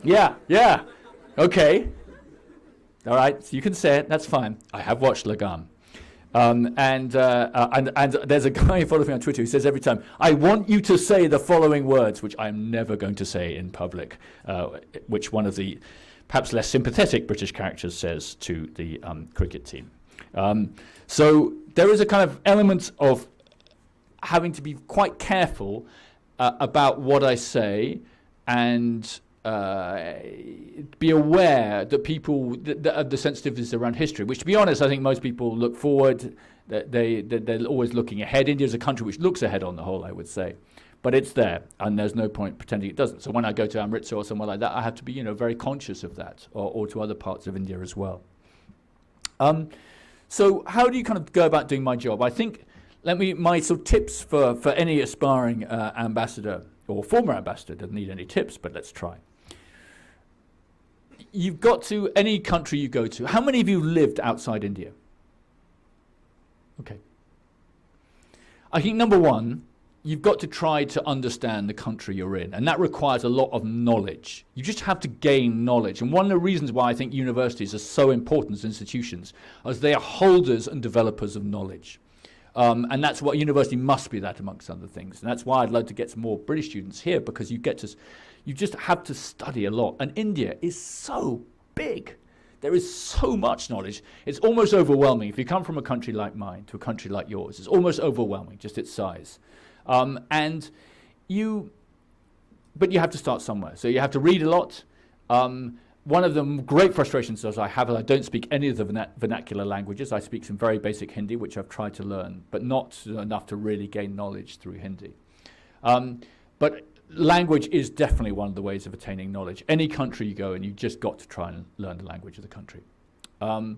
Yeah, okay. All right, so you can say it, that's fine. I have watched Lagan. And there's a guy who follows me on Twitter who says every time, I want you to say the following words, which I'm never going to say in public, which one of the perhaps less sympathetic British characters says to the cricket team. So there is a kind of element of having to be quite careful about what I say and be aware that people of the sensitivities around history, which to be honest, I think most people look forward, that they're always looking ahead. India is a country which looks ahead on the whole, I would say. But it's there, and there's no point pretending it doesn't. So when I go to Amritsar or somewhere like that, I have to be, very conscious of that, or to other parts of India as well. So how do you kind of go about doing my job? I think, my sort of tips for any aspiring ambassador or former ambassador, doesn't need any tips, but let's try. You've got to, any country you go to, how many of you lived outside India? Okay. I think number one, you've got to try to understand the country you're in, and that requires a lot of knowledge. You just have to gain knowledge. And one of the reasons why I think universities are so important as institutions is they are holders and developers of knowledge. And that's what university must be, that amongst other things. And that's why I'd love to get some more British students here, because you just have to study a lot. And India is so big. There is so much knowledge. It's almost overwhelming. If you come from a country like mine to a country like yours, it's almost overwhelming, just its size. But you have to start somewhere. So you have to read a lot. One of the great frustrations that I have is I don't speak any of the vernacular languages. I speak some very basic Hindi, which I've tried to learn, but not enough to really gain knowledge through Hindi. But language is definitely one of the ways of attaining knowledge. Any country you go in, you've just got to try and learn the language of the country. So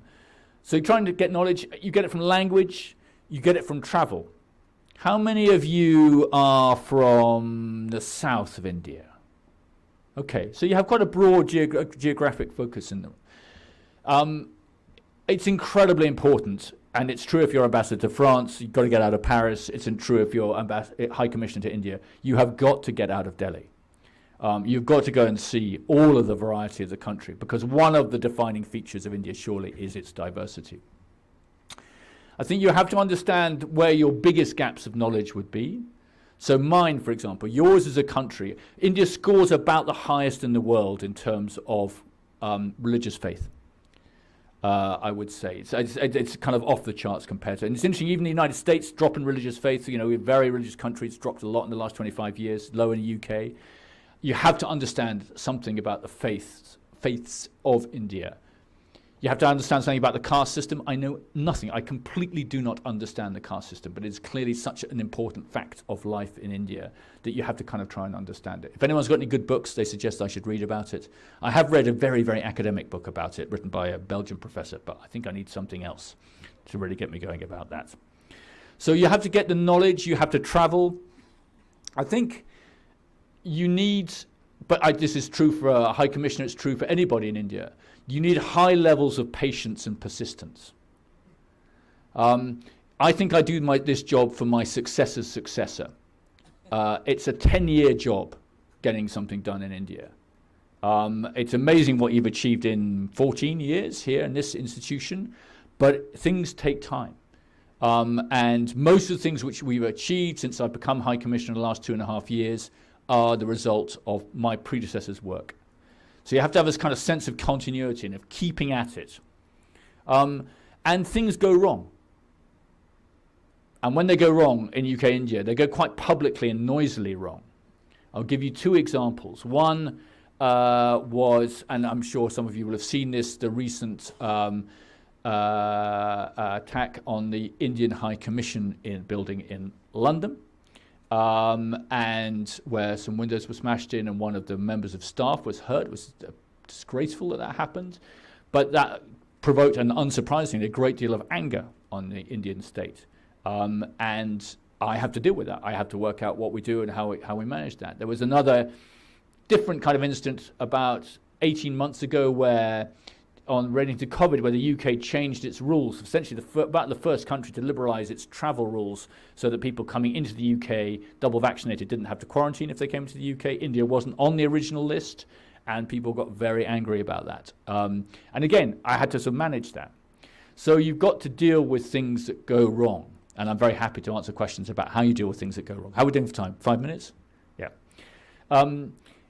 you're trying to get knowledge. You get it from language. You get it from travel. How many of you are from the south of India? Okay, so you have quite a broad geographic focus in them. It's incredibly important, and it's true if you're ambassador to France, you've got to get out of Paris. It's true if you're High Commissioner to India. You have got to get out of Delhi. You've got to go and see all of the variety of the country, because one of the defining features of India surely is its diversity. I think you have to understand where your biggest gaps of knowledge would be. So mine, for example, yours is a country. India scores about the highest in the world in terms of religious faith, I would say. It's kind of off the charts compared to, and it's interesting, even the United States, drop in religious faith, we're a very religious country, it's dropped a lot in the last 25 years, low in the UK. You have to understand something about the faiths of India. You have to understand something about the caste system. I know nothing. I completely do not understand the caste system, but it's clearly such an important fact of life in India that you have to kind of try and understand it. If anyone's got any good books, they suggest I should read about it. I have read a very, very academic book about it, written by a Belgian professor, but I think I need something else to really get me going about that. So you have to get the knowledge, you have to travel. I think you need, this is true for a High Commissioner, it's true for anybody in India, you need high levels of patience and persistence. I think I do this job for my successor's successor. It's a 10-year job getting something done in India. It's amazing what you've achieved in 14 years here in this institution, but things take time. And most of the things which we've achieved since I've become High Commissioner in the last 2.5 years are the result of my predecessor's work. So you have to have this kind of sense of continuity and of keeping at it. And things go wrong. And when they go wrong in UK, India, they go quite publicly and noisily wrong. I'll give you two examples. One was, and I'm sure some of you will have seen this, the recent attack on the Indian High Commission building in London, and where some windows were smashed in and one of the members of staff was hurt. It was disgraceful that happened, but that provoked, and unsurprisingly, a great deal of anger on the Indian state. And I have to deal with that. I have to work out what we do and how we manage that. There was another different kind of incident about 18 months ago where, on relating to COVID, where the UK changed its rules, essentially about the first country to liberalise its travel rules so that people coming into the UK, double vaccinated, didn't have to quarantine if they came to the UK. India wasn't on the original list, and people got very angry about that. And again, I had to sort of manage that. So you've got to deal with things that go wrong. And I'm very happy to answer questions about how you deal with things that go wrong. How are we doing for time? 5 minutes? Yeah.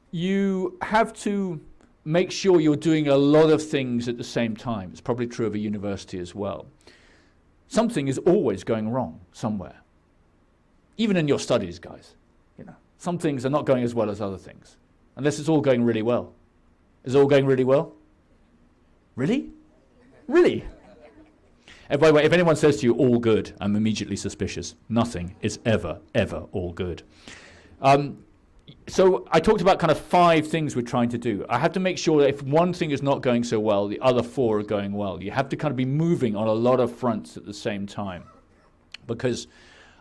You have to make sure you're doing a lot of things at the same time. It's probably true of a university as well. Something is always going wrong somewhere. Even in your studies, guys. You know, some things are not going as well as other things. Unless it's all going really well. Is it all going really well? Really? Really? And by the way, if anyone says to you, all good, I'm immediately suspicious. Nothing is ever, ever all good. So I talked about kind of 5 things we're trying to do. I have to make sure that if one thing is not going so well, the other 4 are going well. You have to kind of be moving on a lot of fronts at the same time, because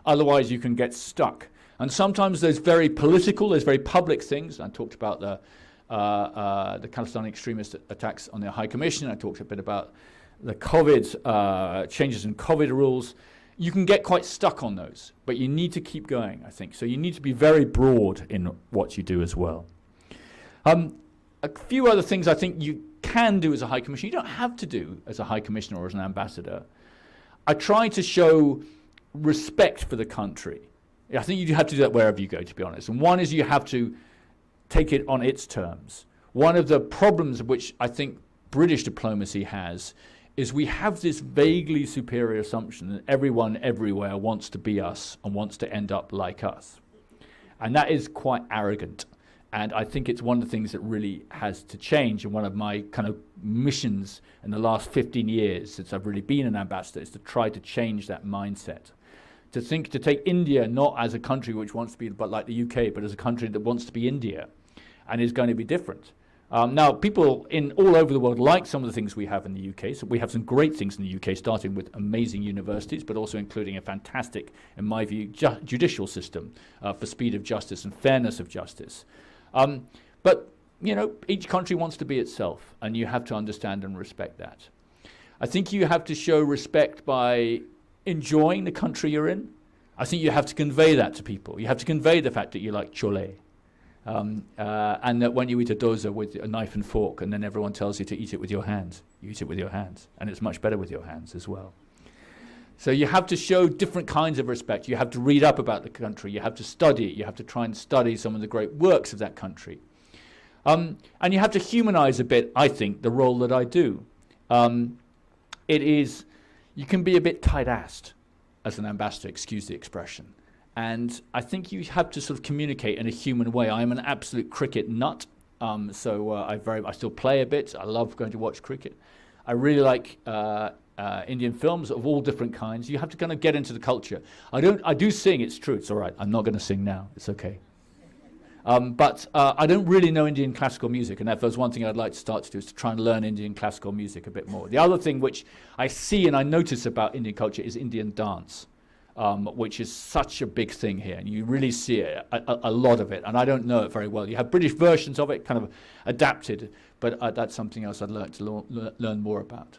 otherwise you can get stuck. And sometimes there's very political, there's very public things. I talked about the Khalistani extremist attacks on the High Commission. I talked a bit about the COVID, changes in COVID rules. You can get quite stuck on those, but you need to keep going, I think. So you need to be very broad in what you do as well. A few other things I think you can do as a High Commissioner. You don't have to do as a High Commissioner or as an ambassador. I try to show respect for the country. I think you have to do that wherever you go, to be honest. And one is you have to take it on its terms. One of the problems which I think British diplomacy has is we have this vaguely superior assumption that everyone everywhere wants to be us and wants to end up like us. And that is quite arrogant. And I think it's one of the things that really has to change. And one of my kind of missions in the last 15 years since I've really been an ambassador is to try to change that mindset. To take India not as a country which wants to be but like the UK, but as a country that wants to be India and is going to be different. Now, people all over the world like some of the things we have in the UK. So we have some great things in the UK, starting with amazing universities, but also including a fantastic, in my view, judicial system for speed of justice and fairness of justice. But, you know, each country wants to be itself, and you have to understand and respect that. I think you have to show respect by enjoying the country you're in. I think you have to convey that to people. You have to convey the fact that you like chole. And that when you eat a dosa with a knife and fork, and then everyone tells you to eat it with your hands, you eat it with your hands, and it's much better with your hands as well. So you have to show different kinds of respect. You have to read up about the country. You have to study it. You have to try and study some of the great works of that country. And you have to humanize a bit, I think, the role that I do. You can be a bit tight-assed as an ambassador, excuse the expression. And I think you have to sort of communicate in a human way. I'm an absolute cricket nut, so I still play a bit. I love going to watch cricket. I really like Indian films of all different kinds. You have to kind of get into the culture. I do sing, it's true, it's all right. I'm not going to sing now, it's okay. But I don't really know Indian classical music, and if there's one thing I'd like to start to do is to try and learn Indian classical music a bit more. The other thing which I see and I notice about Indian culture is Indian dance. Which is such a big thing here, and you really see it, a lot of it, and I don't know it very well. You have British versions of it, kind of adapted, but that's something else I'd like to learn more about.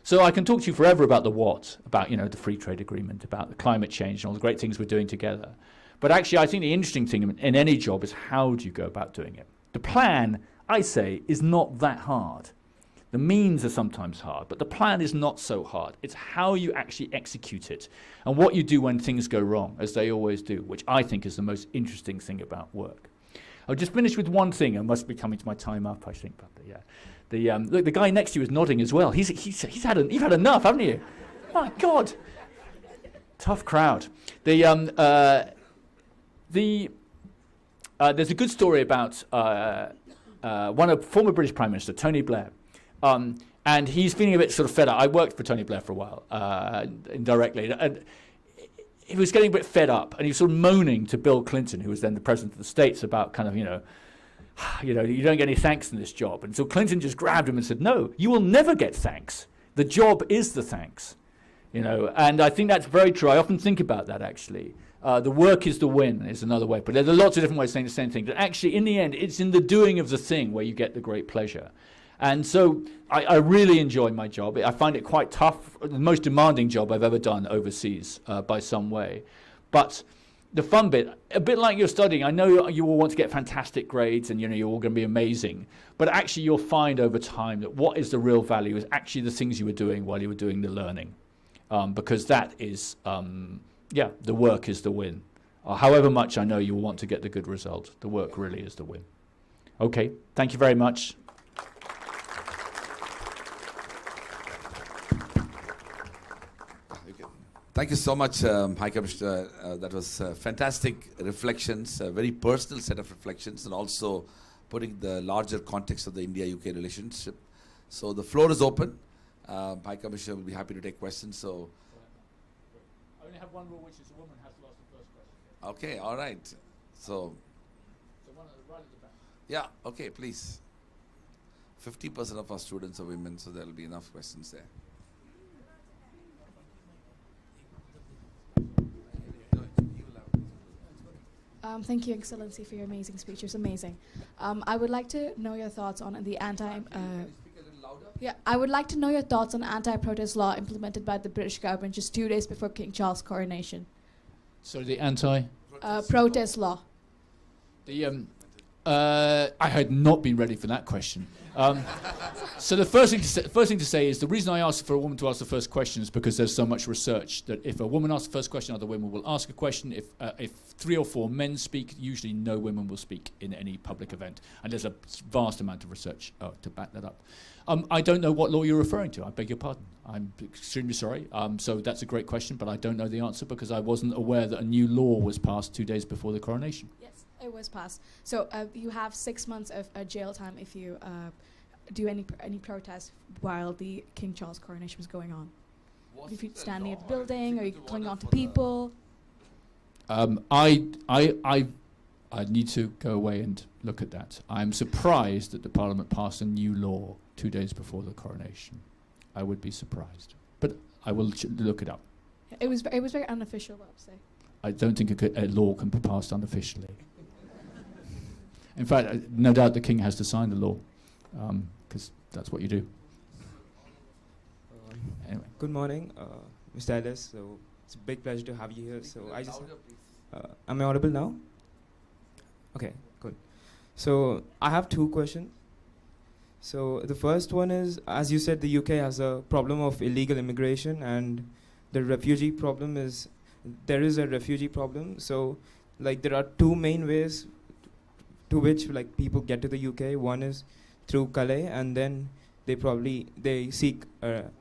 So I can talk to you forever about the what, about the free trade agreement, about the climate change and all the great things we're doing together. But actually, I think the interesting thing in any job is how do you go about doing it? The plan, I say, is not that hard. The means are sometimes hard, but the plan is not so hard. It's how you actually execute it and what you do when things go wrong, as they always do, which I think is the most interesting thing about work. I'll just finish with one thing. I must be coming to my time up, I think. But look, the guy next to you is nodding as well. You've had enough, haven't you? My God. Tough crowd. There's a good story about former British Prime Minister, Tony Blair. And he's feeling a bit sort of fed up. I worked for Tony Blair for a while, indirectly. And he was getting a bit fed up. And he was sort of moaning to Bill Clinton, who was then the President of the States, about kind of, you don't get any thanks in this job. And so Clinton just grabbed him and said, no, you will never get thanks. The job is the thanks. And I think that's very true. I often think about that, actually. The work is the win is another way. But there are lots of different ways of saying the same thing. But actually, in the end, it's in the doing of the thing where you get the great pleasure. And so I really enjoy my job. I find it quite tough, the most demanding job I've ever done overseas by some way. But the fun bit, a bit like you're studying, I know you all want to get fantastic grades and you're all going to be amazing. But actually, you'll find over time that what is the real value is actually the things you were doing while you were doing the learning. Because that is, the work is the win. However much I know you want to get the good result, the work really is the win. Okay, thank you very much. Thank you so much, High Commissioner. That was fantastic reflections, a very personal set of reflections, and also putting the larger context of the India-UK relationship. So the floor is open. High Commissioner will be happy to take questions. So, I only have one rule, which is a woman has to ask the first question. okay, all right. So one right at the back. yeah, okay, please. 50% of our students are women, so there will be enough questions there. Thank you, Excellency, for your amazing speech. It was amazing. I would like to know your thoughts on the I would like to know your thoughts on anti-protest law implemented by the British government just 2 days before King Charles' coronation. So the anti... Protest law. I had not been ready for that question. So the first thing to say is the reason I asked for a woman to ask the first question is because there's so much research that if a woman asks the first question, other women will ask a question. If 3 or 4 men speak, usually no women will speak in any public event. And there's a vast amount of research to back that up. I don't know what law you're referring to. I beg your pardon. I'm extremely sorry. So that's a great question, but I don't know the answer because I wasn't aware that a new law was passed 2 days before the coronation. Yes, it was passed. So you have 6 months of jail time if you do any protest while the King Charles coronation was going on. If you're standing at the building or you're clinging on to people. I need to go away and look at that. I'm surprised that the Parliament passed a new law 2 days before the coronation. I would be surprised, but I will look it up. It was very unofficial, I would say. I don't think a law can be passed unofficially. In fact, no doubt the King has to sign the law, because that's what you do. Anyway. Good morning, Mr. Ellis. So it's a big pleasure to have you here. So I just, am I audible now? Okay, good. So I have 2 questions. So the first one is, as you said, the UK has a problem of illegal immigration, and the refugee problem is, there is a refugee problem. So like there are 2 main ways to which like people get to the UK. One is through Calais, and then they seek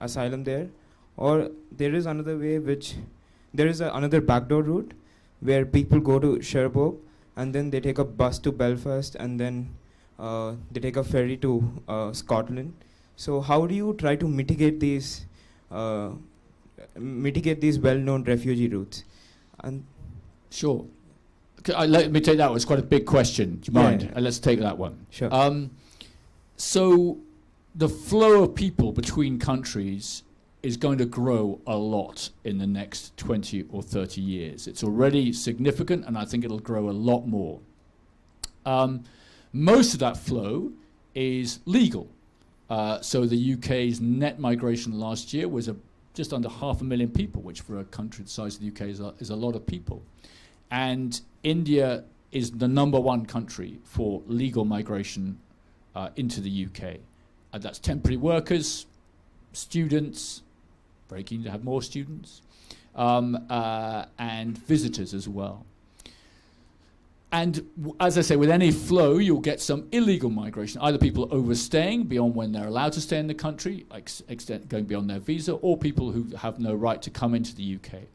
asylum there. Or there is another way which, there is another backdoor route where people go to Cherbourg and then they take a bus to Belfast and then they take a ferry to Scotland. So how do you try to mitigate these well-known refugee routes? And sure. Let me take that one. It's quite a big question. Do you mind? Yeah. Let's take that one. Sure. So the flow of people between countries is going to grow a lot in the next 20 or 30 years. It's already significant, and I think it'll grow a lot more. Most of that flow is legal. So the UK's net migration last year was just under 500,000 people, which for a country the size of the UK is a lot of people. And India is the #1 country for legal migration into the UK. That's temporary workers, students, very keen to have more students, and visitors as well. And as I say, with any flow, you'll get some illegal migration, either people overstaying beyond when they're allowed to stay in the country, like going beyond their visa, or people who have no right to come into the UK.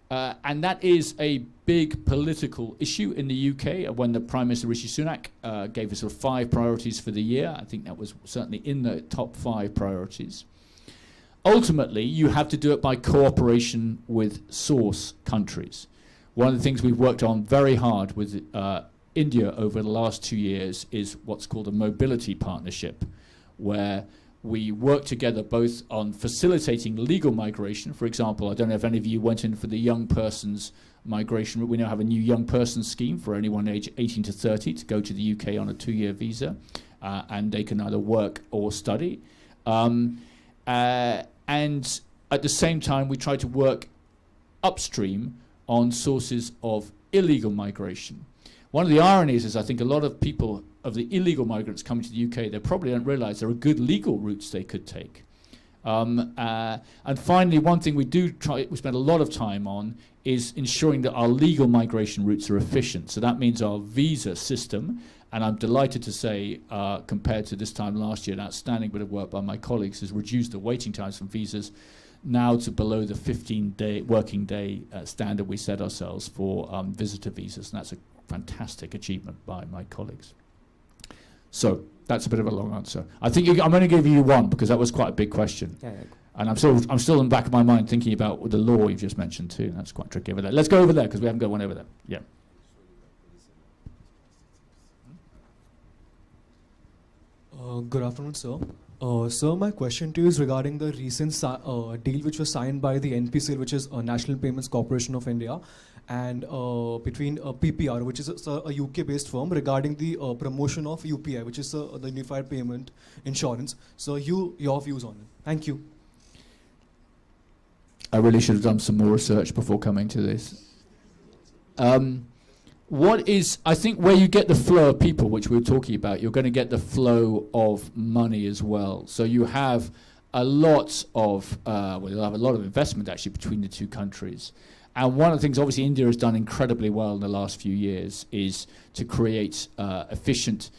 And that is a big political issue in the UK. When the Prime Minister Rishi Sunak gave us sort of 5 priorities for the year, I think that was certainly in the top 5 priorities. Ultimately, you have to do it by cooperation with source countries. One of the things we've worked on very hard with India over the last 2 years is what's called a mobility partnership, where we work together both on facilitating legal migration. For example, I don't know if any of you went in for the young persons migration route. We now have a new young person scheme for anyone aged 18 to 30 to go to the UK on a 2-year visa, and they can either work or study. And at the same time, we try to work upstream on sources of illegal migration. One of the ironies is I think a lot of people, of the illegal migrants coming to the UK, they probably don't realise there are good legal routes they could take. And finally, one thing we spend a lot of time on is ensuring that our legal migration routes are efficient. So that means our visa system, and I'm delighted to say, compared to this time last year, an outstanding bit of work by my colleagues has reduced the waiting times from visas now to below the 15-day working day standard we set ourselves for visitor visas, and that's a fantastic achievement by my colleagues. So that's a bit of a long answer. I think I'm going to give you one because that was quite a big question. Yeah. And I'm still in the back of my mind thinking about the law you've just mentioned too. That's quite tricky over there. Let's go over there because we haven't got one over there. Yeah. Good afternoon, sir. Sir, my question to you is regarding the recent deal which was signed by the NPCL, which is National Payments Corporation of India, and between PPR, which is a UK-based firm, regarding the promotion of UPI, which is the Unified Payment Insurance. So your views on it. Thank you. I really should have done some more research before coming to this. I think where you get the flow of people, which we were talking about, you're going to get the flow of money as well. So you have a lot of, you'll have a lot of investment actually between the two countries. And one of the things obviously India has done incredibly well in the last few years is to create efficient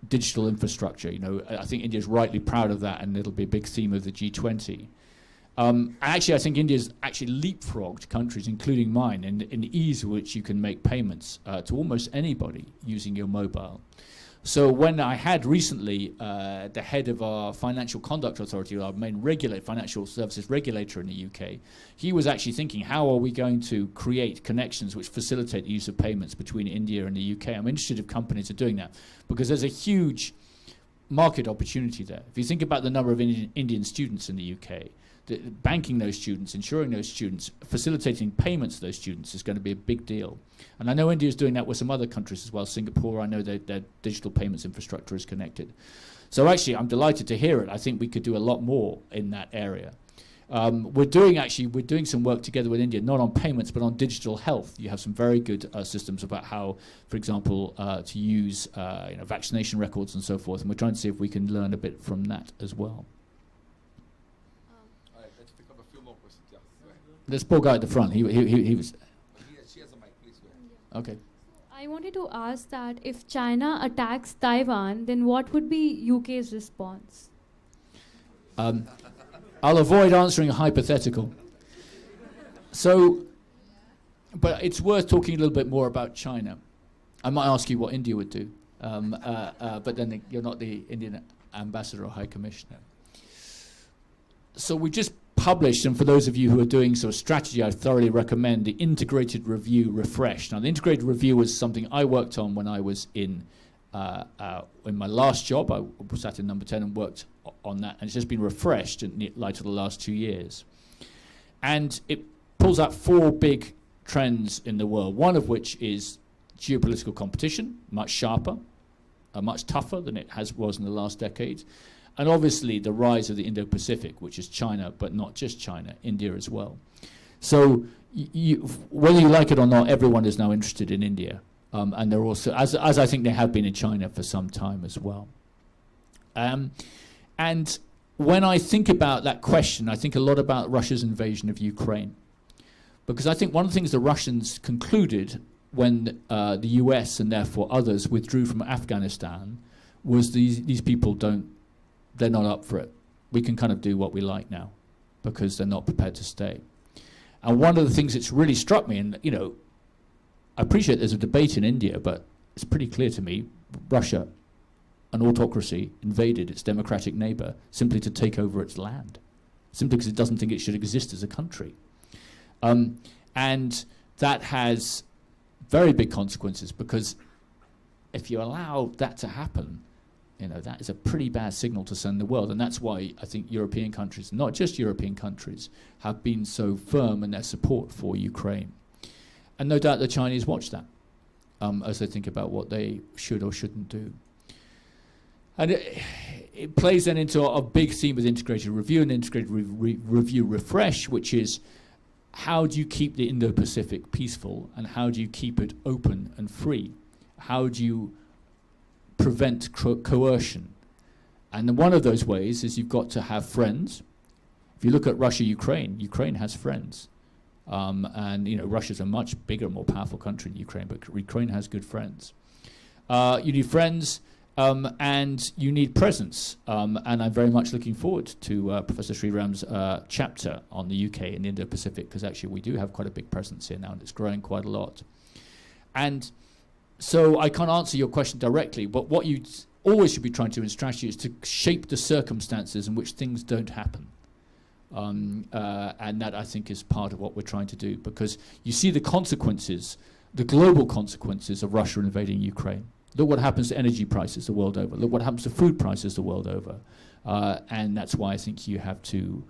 digital infrastructure. You know, I think India is rightly proud of that, and it'll be a big theme of the G20. Actually, I think India's actually leapfrogged countries, including mine, in the ease with which you can make payments to almost anybody using your mobile. So when I had recently the head of our Financial Conduct Authority, our main financial services regulator in the UK, he was actually thinking, how are we going to create connections which facilitate the use of payments between India and the UK? I'm interested if companies are doing that, because there's a huge market opportunity there. If you think about the number of Indian students in the UK, banking those students, insuring those students, facilitating payments to those students is going to be a big deal. And I know India is doing that with some other countries as well. Singapore, I know their digital payments infrastructure is connected. So actually, I'm delighted to hear it. I think we could do a lot more in that area. We're doing some work together with India, not on payments, but on digital health. You have some very good systems about how, for example, to use vaccination records and so forth. And we're trying to see if we can learn a bit from that as well. This poor guy at the front, he was... She has a mic, please go ahead. Okay. I wanted to ask that if China attacks Taiwan, then what would be UK's response? I'll avoid answering a hypothetical. So, but it's worth talking a little bit more about China. I might ask you what India would do, but then you're not the Indian ambassador or high commissioner. So we just published, and for those of you who are doing sort of strategy, I thoroughly recommend the Integrated Review Refreshed. Now, the Integrated Review was something I worked on when I was in my last job. I sat in number 10 and worked on that, and it's just been refreshed in light of the last 2 years. And it pulls out 4 big trends in the world, one of which is geopolitical competition, much sharper, much tougher than it was in the last decade. And obviously the rise of the Indo-Pacific, which is China, but not just China, India as well. So whether you like it or not, everyone is now interested in India. And they're also, as I think they have been in China for some time as well. And when I think about that question, I think a lot about Russia's invasion of Ukraine. Because I think one of the things the Russians concluded when the US and therefore others withdrew from Afghanistan was these people they're not up for it. We can kind of do what we like now because they're not prepared to stay. And one of the things that's really struck me, and I appreciate there's a debate in India, but it's pretty clear to me, Russia, an autocracy, invaded its democratic neighbor simply to take over its land, simply because it doesn't think it should exist as a country. And that has very big consequences, because if you allow that to happen, that is a pretty bad signal to send the world. And that's why I think European countries, not just European countries, have been so firm in their support for Ukraine. And no doubt the Chinese watch that as they think about what they should or shouldn't do. And it plays then into a big theme with integrated review and integrated review refresh, which is, how do you keep the Indo-Pacific peaceful, and how do you keep it open and free? How do you prevent coercion? And then one of those ways is you've got to have friends. If you look at Russia, Ukraine has friends. And Russia's a much bigger, more powerful country than Ukraine, but Ukraine has good friends. You need friends, and you need presence. And I'm very much looking forward to Professor Sriram's chapter on the UK and the Indo-Pacific, because actually we do have quite a big presence here now, and it's growing quite a lot. And so I can't answer your question directly, but what you always should be trying to do in strategy is to shape the circumstances in which things don't happen. And that, I think, is part of what we're trying to do, because you see the consequences, the global consequences of Russia invading Ukraine. Look what happens to energy prices the world over. Look what happens to food prices the world over. And that's why I think you have to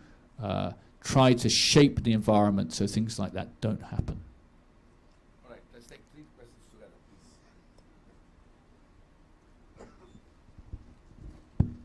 try to shape the environment so things like that don't happen. All right, let's take 3 questions together, please.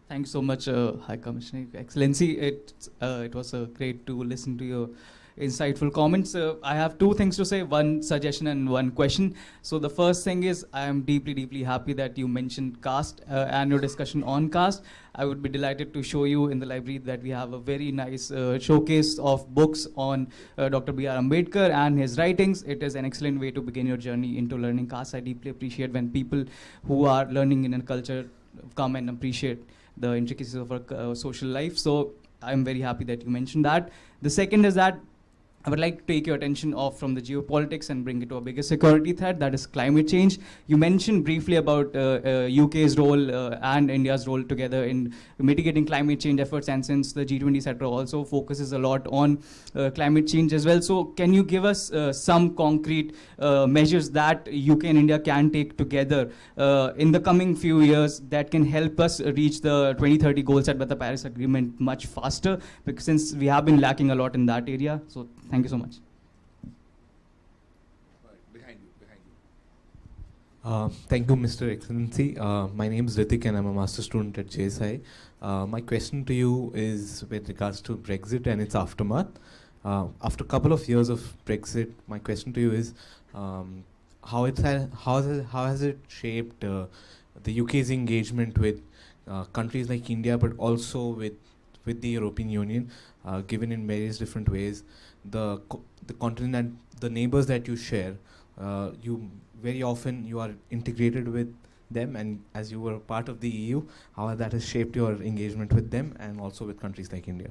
Thanks so much, High Commissioner, Excellency. It was great to listen to your insightful comments. I have 2 things to say, one suggestion and one question. So the first thing is, I am deeply, deeply happy that you mentioned caste and your discussion on caste. I would be delighted to show you in the library that we have a very nice showcase of books on Dr. B.R. Ambedkar and his writings. It is an excellent way to begin your journey into learning caste. I deeply appreciate when people who are learning in a culture come and appreciate the intricacies of our social life. So I'm very happy that you mentioned that. The second is that I would like to take your attention off from the geopolitics and bring it to a bigger security threat, that is climate change. You mentioned briefly about UK's role and India's role together in mitigating climate change efforts, and since the G20 etc. also focuses a lot on climate change as well. So can you give us some concrete measures that UK and India can take together in the coming few years that can help us reach the 2030 goals set by the Paris Agreement much faster, because since we have been lacking a lot in that area. So thank you so much. Right, behind you. Thank you, Mr. Excellency. My name is Ritik and I'm a master student at JSI. My question to you is with regards to Brexit and its aftermath. After a couple of years of Brexit, my question to you is how has it shaped the UK's engagement with countries like India, but also with the European Union, given in various different ways? The continent, the neighbors that you share, you very often you are integrated with them, and as you were part of the EU, how that has shaped your engagement with them and also with countries like India?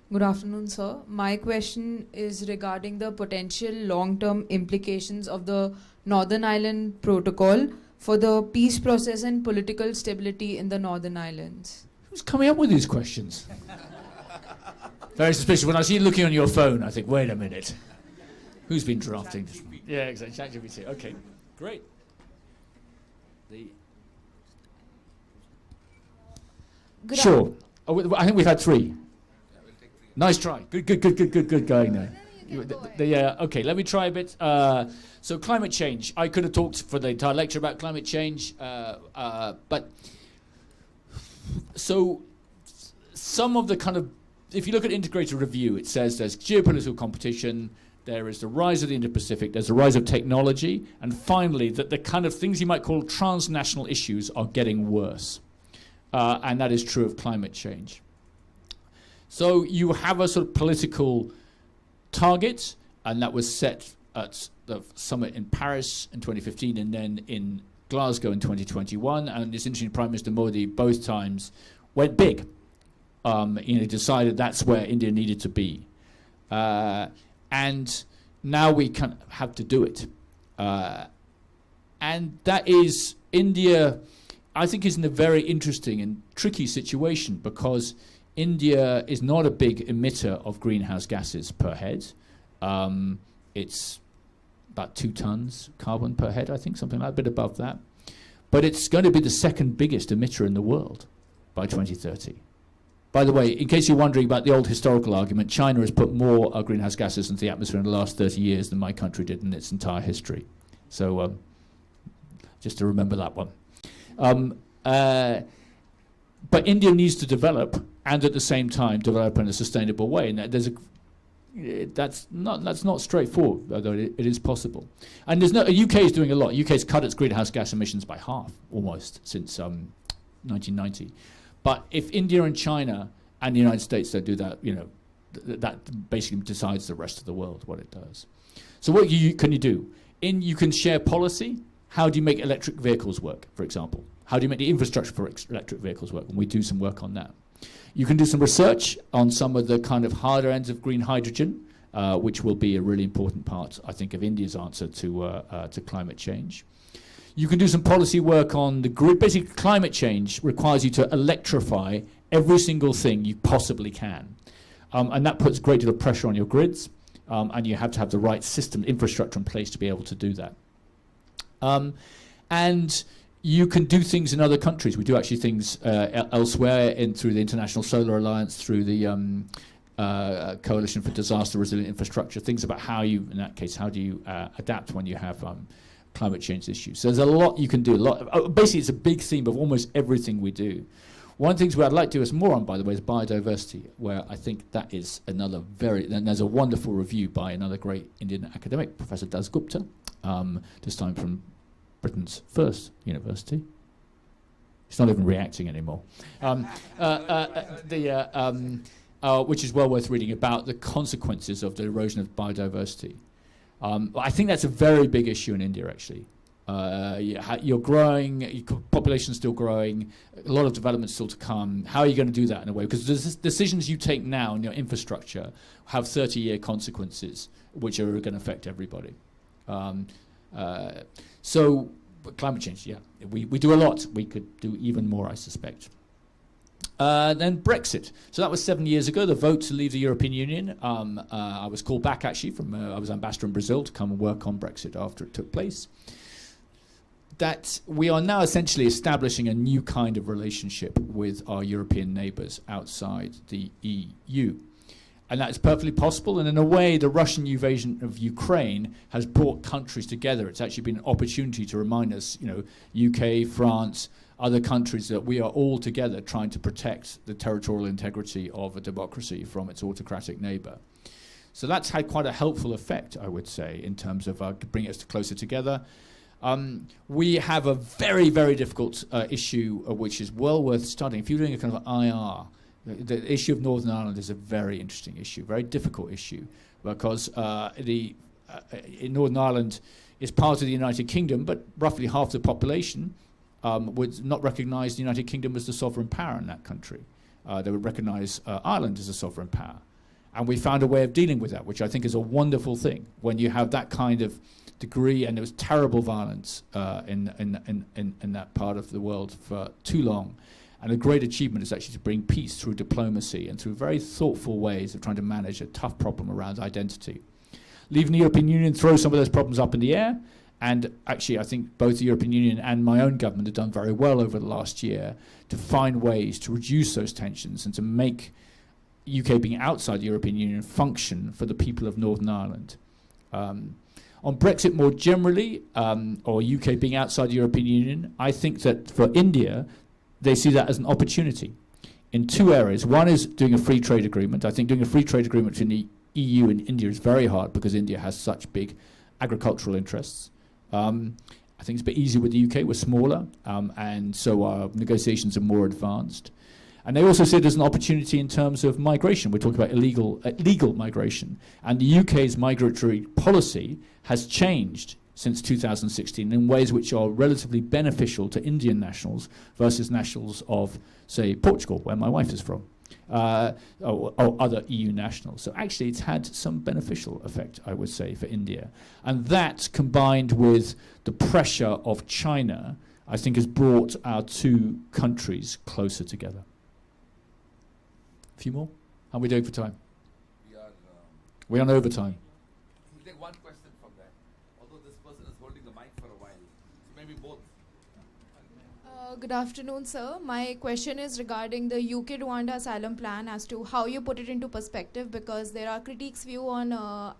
Good afternoon, sir. My question is regarding the potential long-term implications of the Northern Ireland Protocol for the peace process and political stability in the Northern Islands. Who's coming up with these questions? Very suspicious. When I see you looking on your phone, I think, wait a minute. Who's been drafting this? Yeah, exactly. ChatGPT. Okay, great. Sure. Oh, I think we've had 3. Nice try. Good going there. Yeah, okay, let me try a bit. So climate change. I could have talked for the entire lecture about climate change, but so some of the kind of, if you look at integrated review, it says there's geopolitical competition, there is the rise of the Indo-Pacific, there's the rise of technology, and finally that the kind of things you might call transnational issues are getting worse. And that is true of climate change. So you have a sort of political target, and that was set at the summit in Paris in 2015 and then in Glasgow in 2021, and it's interesting, Prime Minister Modi both times went big. Decided that's where India needed to be. And now we kind of have to do it. And that is, India, I think, is in a very interesting and tricky situation because India is not a big emitter of greenhouse gases per head. It's about 2 tons carbon per head, I think, something like a bit above that. But it's going to be the second biggest emitter in the world by 2030. By the way, in case you're wondering about the old historical argument, China has put more greenhouse gases into the atmosphere in the last 30 years than my country did in its entire history. So just to remember that one. But India needs to develop, and at the same time develop in a sustainable way. And that's not straightforward, although it is possible. And UK is doing a lot. UK has cut its greenhouse gas emissions by half, almost, since 1990. But if India and China and the United States don't do that, that basically decides the rest of the world what it does. So what can you do? You can share policy. How do you make electric vehicles work, for example? How do you make the infrastructure for electric vehicles work? And we do some work on that. You can do some research on some of the kind of harder ends of green hydrogen, which will be a really important part, I think, of India's answer to climate change. You can do some policy work on the grid. Basically, climate change requires you to electrify every single thing you possibly can. And that puts a great deal of pressure on your grids, and you have to have the right system, infrastructure in place to be able to do that. And you can do things in other countries. We do actually things elsewhere through the International Solar Alliance, through the Coalition for Disaster Resilient Infrastructure, things about how you, in that case, how do you adapt when you have climate change issues. So there's a lot you can do. Basically, it's a big theme of almost everything we do. One of the things I'd like to do us more on, by the way, is biodiversity, where I think that is another and there's a wonderful review by another great Indian academic, Professor Das Gupta, this time from Britain's first university. He's not even reacting anymore. Which is well worth reading, about the consequences of the erosion of biodiversity. I think that's a very big issue in India, actually. You're growing, your population's still growing, a lot of development still to come. How are you going to do that in a way? Because the decisions you take now in your infrastructure have 30-year consequences, which are going to affect everybody. So climate change, yeah, we do a lot. We could do even more, I suspect. Then Brexit. So that was 7 years ago, the vote to leave the European Union. I was called back, actually, I was ambassador in Brazil to come and work on Brexit after it took place. That we are now essentially establishing a new kind of relationship with our European neighbours outside the EU. And that's perfectly possible. And in a way, the Russian invasion of Ukraine has brought countries together. It's actually been an opportunity to remind us, UK, France, other countries, that we are all together trying to protect the territorial integrity of a democracy from its autocratic neighbour. So that's had quite a helpful effect, I would say, in terms of bringing us closer together. We have a very, very difficult issue, which is well worth studying. If you're doing a kind of IR, the issue of Northern Ireland is a very interesting issue, very difficult issue, because in Northern Ireland is part of the United Kingdom, but roughly half the population would not recognise the United Kingdom as the sovereign power in that country. They would recognise Ireland as a sovereign power. And we found a way of dealing with that, which I think is a wonderful thing. When you have that kind of degree, and there was terrible violence in that part of the world for too long. And a great achievement is actually to bring peace through diplomacy and through very thoughtful ways of trying to manage a tough problem around identity. Leaving the European Union throws some of those problems up in the air. And actually, I think both the European Union and my own government have done very well over the last year to find ways to reduce those tensions and to make UK being outside the European Union function for the people of Northern Ireland. On Brexit more generally, or UK being outside the European Union, I think that for India, they see that as an opportunity in two areas. One is doing a free trade agreement. I think doing a free trade agreement between the EU and India is very hard because India has such big agricultural interests. I think it's a bit easier with the UK. We're smaller, and so our negotiations are more advanced. And they also see it as an opportunity in terms of migration. We're talking about legal migration. And the UK's migratory policy has changed since 2016 in ways which are relatively beneficial to Indian nationals versus nationals of, say, Portugal, where my wife is from, or other EU nationals. So actually it's had some beneficial effect, I would say, for India. And that, combined with the pressure of China, I think has brought our two countries closer together. A few more? How are we doing for time? We're on overtime. We'll take one question from there. Although this person is holding the mic for a while. So maybe both. Good afternoon, sir. My question is regarding the UK Rwanda asylum plan, as to how you put it into perspective, because there are critiques view on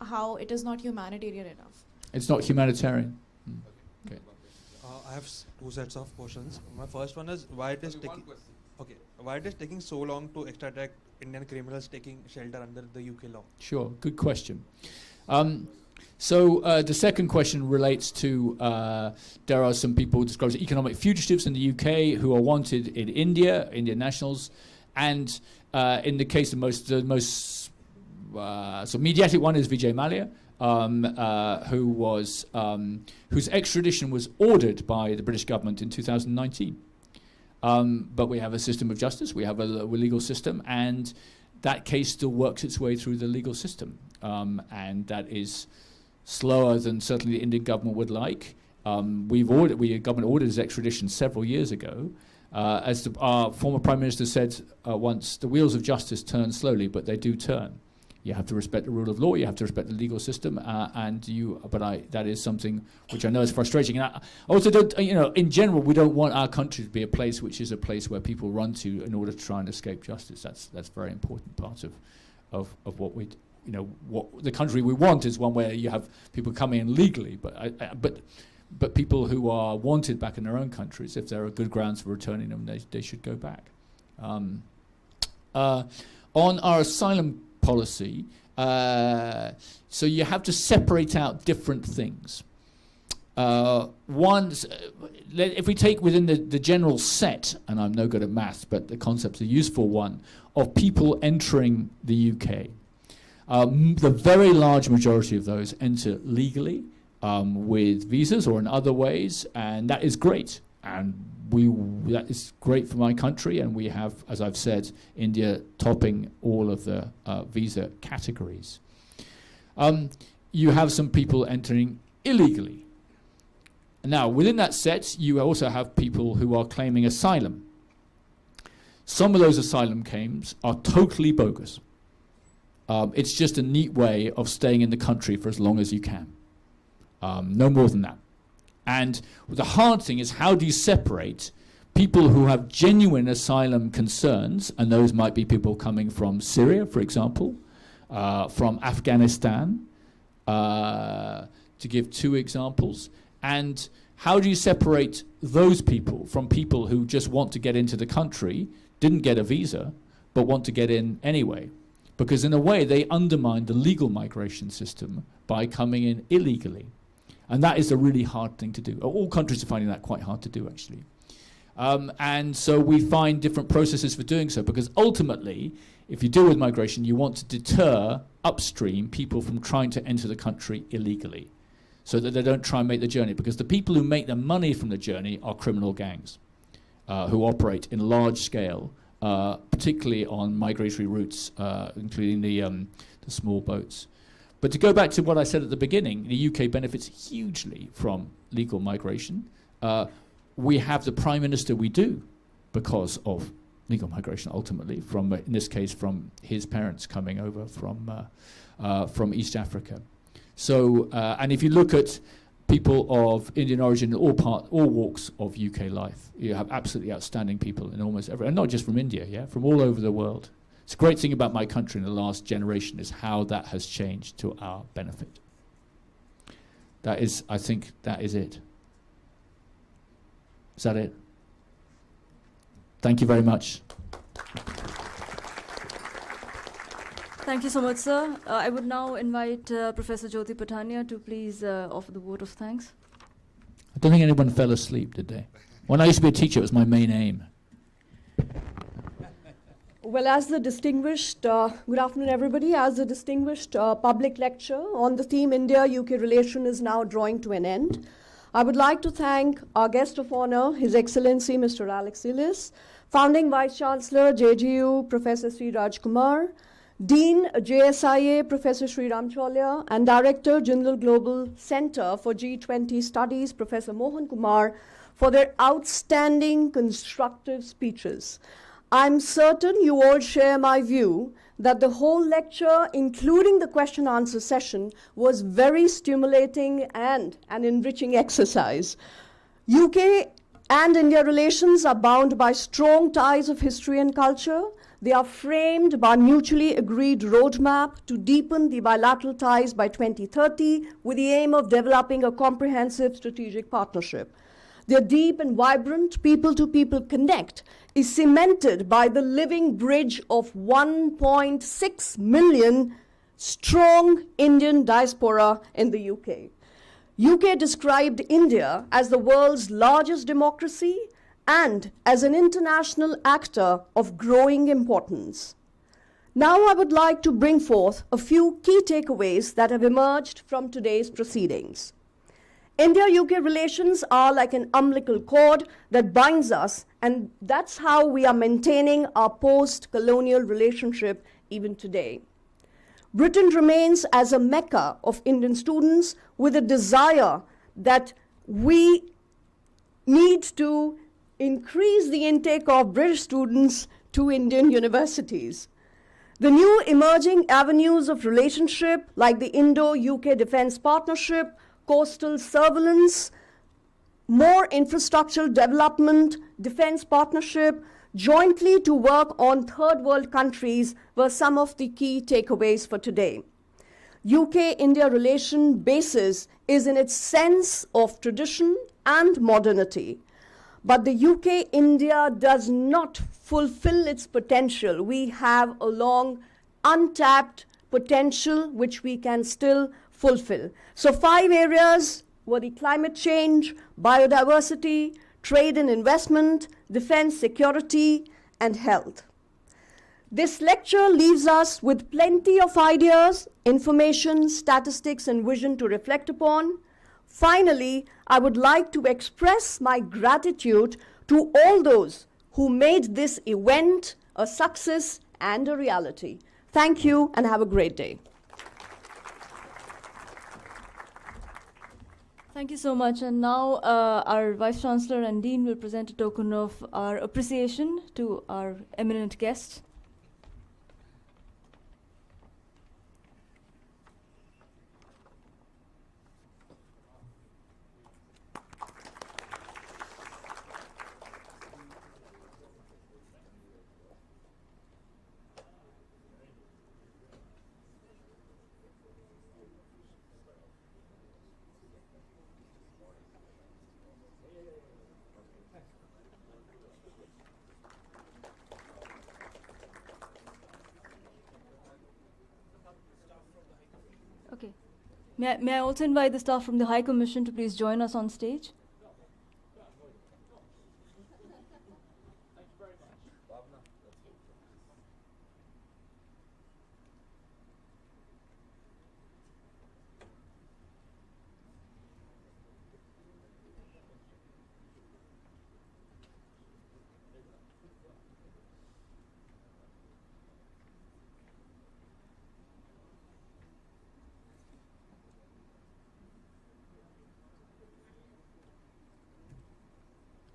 how it is not humanitarian enough. It's not humanitarian. Okay. I have two sets of questions. My first one is why it is taking why it is taking so long to extradite Indian criminals taking shelter under the UK law. Sure, good question. So the second question relates to there are some people described as economic fugitives in the UK who are wanted in India, Indian nationals, and in the case of the most so mediatic one is Vijay Mallya, whose extradition was ordered by the British government in 2019. But we have a system of justice, we have a legal system, and that case still works its way through the legal system. And that is slower than certainly the Indian government would like. Government ordered his extradition several years ago. As our former Prime Minister said once, the wheels of justice turn slowly, but they do turn. You have to respect the rule of law, you have to respect the legal system, that is something which I know is frustrating. And I also don't, in general, we don't want our country to be a place which is a place where people run to in order to try and escape justice. That's a very important part of what we, what the country we want is one where you have people coming in legally, but people who are wanted back in their own countries, if there are good grounds for returning them, they should go back. On our asylum policy, so you have to separate out different things. If we take within the general set, and I'm no good at maths, but the concept's a useful one, of people entering the UK, the very large majority of those enter legally with visas or in other ways, and that is great. And that is great for my country, and we have, as I've said, India topping all of the visa categories. You have some people entering illegally. Now, within that set, you also have people who are claiming asylum. Some of those asylum claims are totally bogus. It's just a neat way of staying in the country for as long as you can. No more than that. And the hard thing is, how do you separate people who have genuine asylum concerns, and those might be people coming from Syria, for example, from Afghanistan, to give two examples, and how do you separate those people from people who just want to get into the country, didn't get a visa, but want to get in anyway? Because in a way, they undermine the legal migration system by coming in illegally. And that is a really hard thing to do. All countries are finding that quite hard to do, actually. And so we find different processes for doing so, because ultimately, if you deal with migration, you want to deter upstream people from trying to enter the country illegally, so that they don't try and make the journey. Because the people who make the money from the journey are criminal gangs who operate in large scale, particularly on migratory routes, including the small boats. But to go back to what I said at the beginning, the UK benefits hugely from legal migration. We have the Prime Minister we do because of legal migration, ultimately, from, in this case, from his parents coming over from East Africa. So, and if you look at people of Indian origin in all walks of UK life, you have absolutely outstanding people in almost every, and not just from India, from all over the world. It's a great thing about my country in the last generation is how that has changed to our benefit. That is, I think, that is it. Is that it? Thank you very much. Thank you so much, sir. I would now invite Professor Jyoti Patania to please offer the vote of thanks. I don't think anyone fell asleep, did they? When I used to be a teacher, it was my main aim. Well, as the distinguished, good afternoon everybody, as the distinguished public lecture on the theme India-UK relation is now drawing to an end, I would like to thank our guest of honor, His Excellency Mr. Alex Illis, Founding Vice Chancellor, JGU, Professor Sri Raj Kumar, Dean, JSIA, Professor Sri Ram Cholia, and Director, Jindal Global Center for G20 Studies, Professor Mohan Kumar, for their outstanding constructive speeches. I'm certain you all share my view that the whole lecture, including the question answer session, was very stimulating and an enriching exercise. UK and India relations are bound by strong ties of history and culture. They are framed by mutually agreed roadmap to deepen the bilateral ties by 2030 with the aim of developing a comprehensive strategic partnership. Their deep and vibrant people-to-people connect is cemented by the living bridge of 1.6 million strong Indian diaspora in the UK. UK described India as the world's largest democracy and as an international actor of growing importance. Now I would like to bring forth a few key takeaways that have emerged from today's proceedings. India-UK relations are like an umbilical cord that binds us, and that's how we are maintaining our post-colonial relationship even today. Britain remains as a mecca of Indian students with a desire that we need to increase the intake of British students to Indian universities. The new emerging avenues of relationship like the Indo-UK Defence Partnership, coastal surveillance, more infrastructural development, defense partnership, jointly to work on third world countries were some of the key takeaways for today. UK-India relation basis is in its sense of tradition and modernity. But the UK-India does not fulfill its potential. We have a long untapped potential which we can still fulfill. So 5 areas were the climate change, biodiversity, trade and investment, defense, security, and health. This lecture leaves us with plenty of ideas, information, statistics, and vision to reflect upon. Finally, I would like to express my gratitude to all those who made this event a success and a reality. Thank you and have a great day. Thank you so much. And now our Vice Chancellor and Dean will present a token of our appreciation to our eminent guests. Okay. May I also invite the staff from the High Commission to please join us on stage?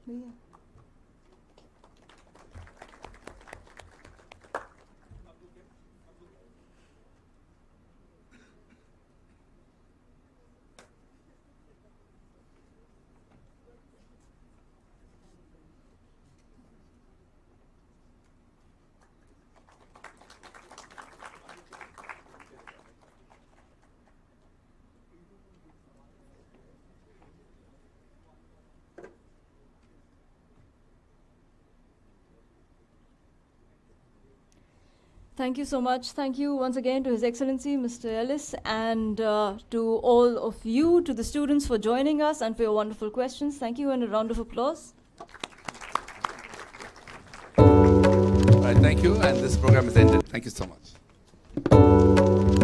Yeah. Thank you so much. Thank you once again to His Excellency Mr. Ellis and to all of you, to the students for joining us and for your wonderful questions. Thank you and a round of applause. Right. Thank you. And this program is ended. Thank you so much.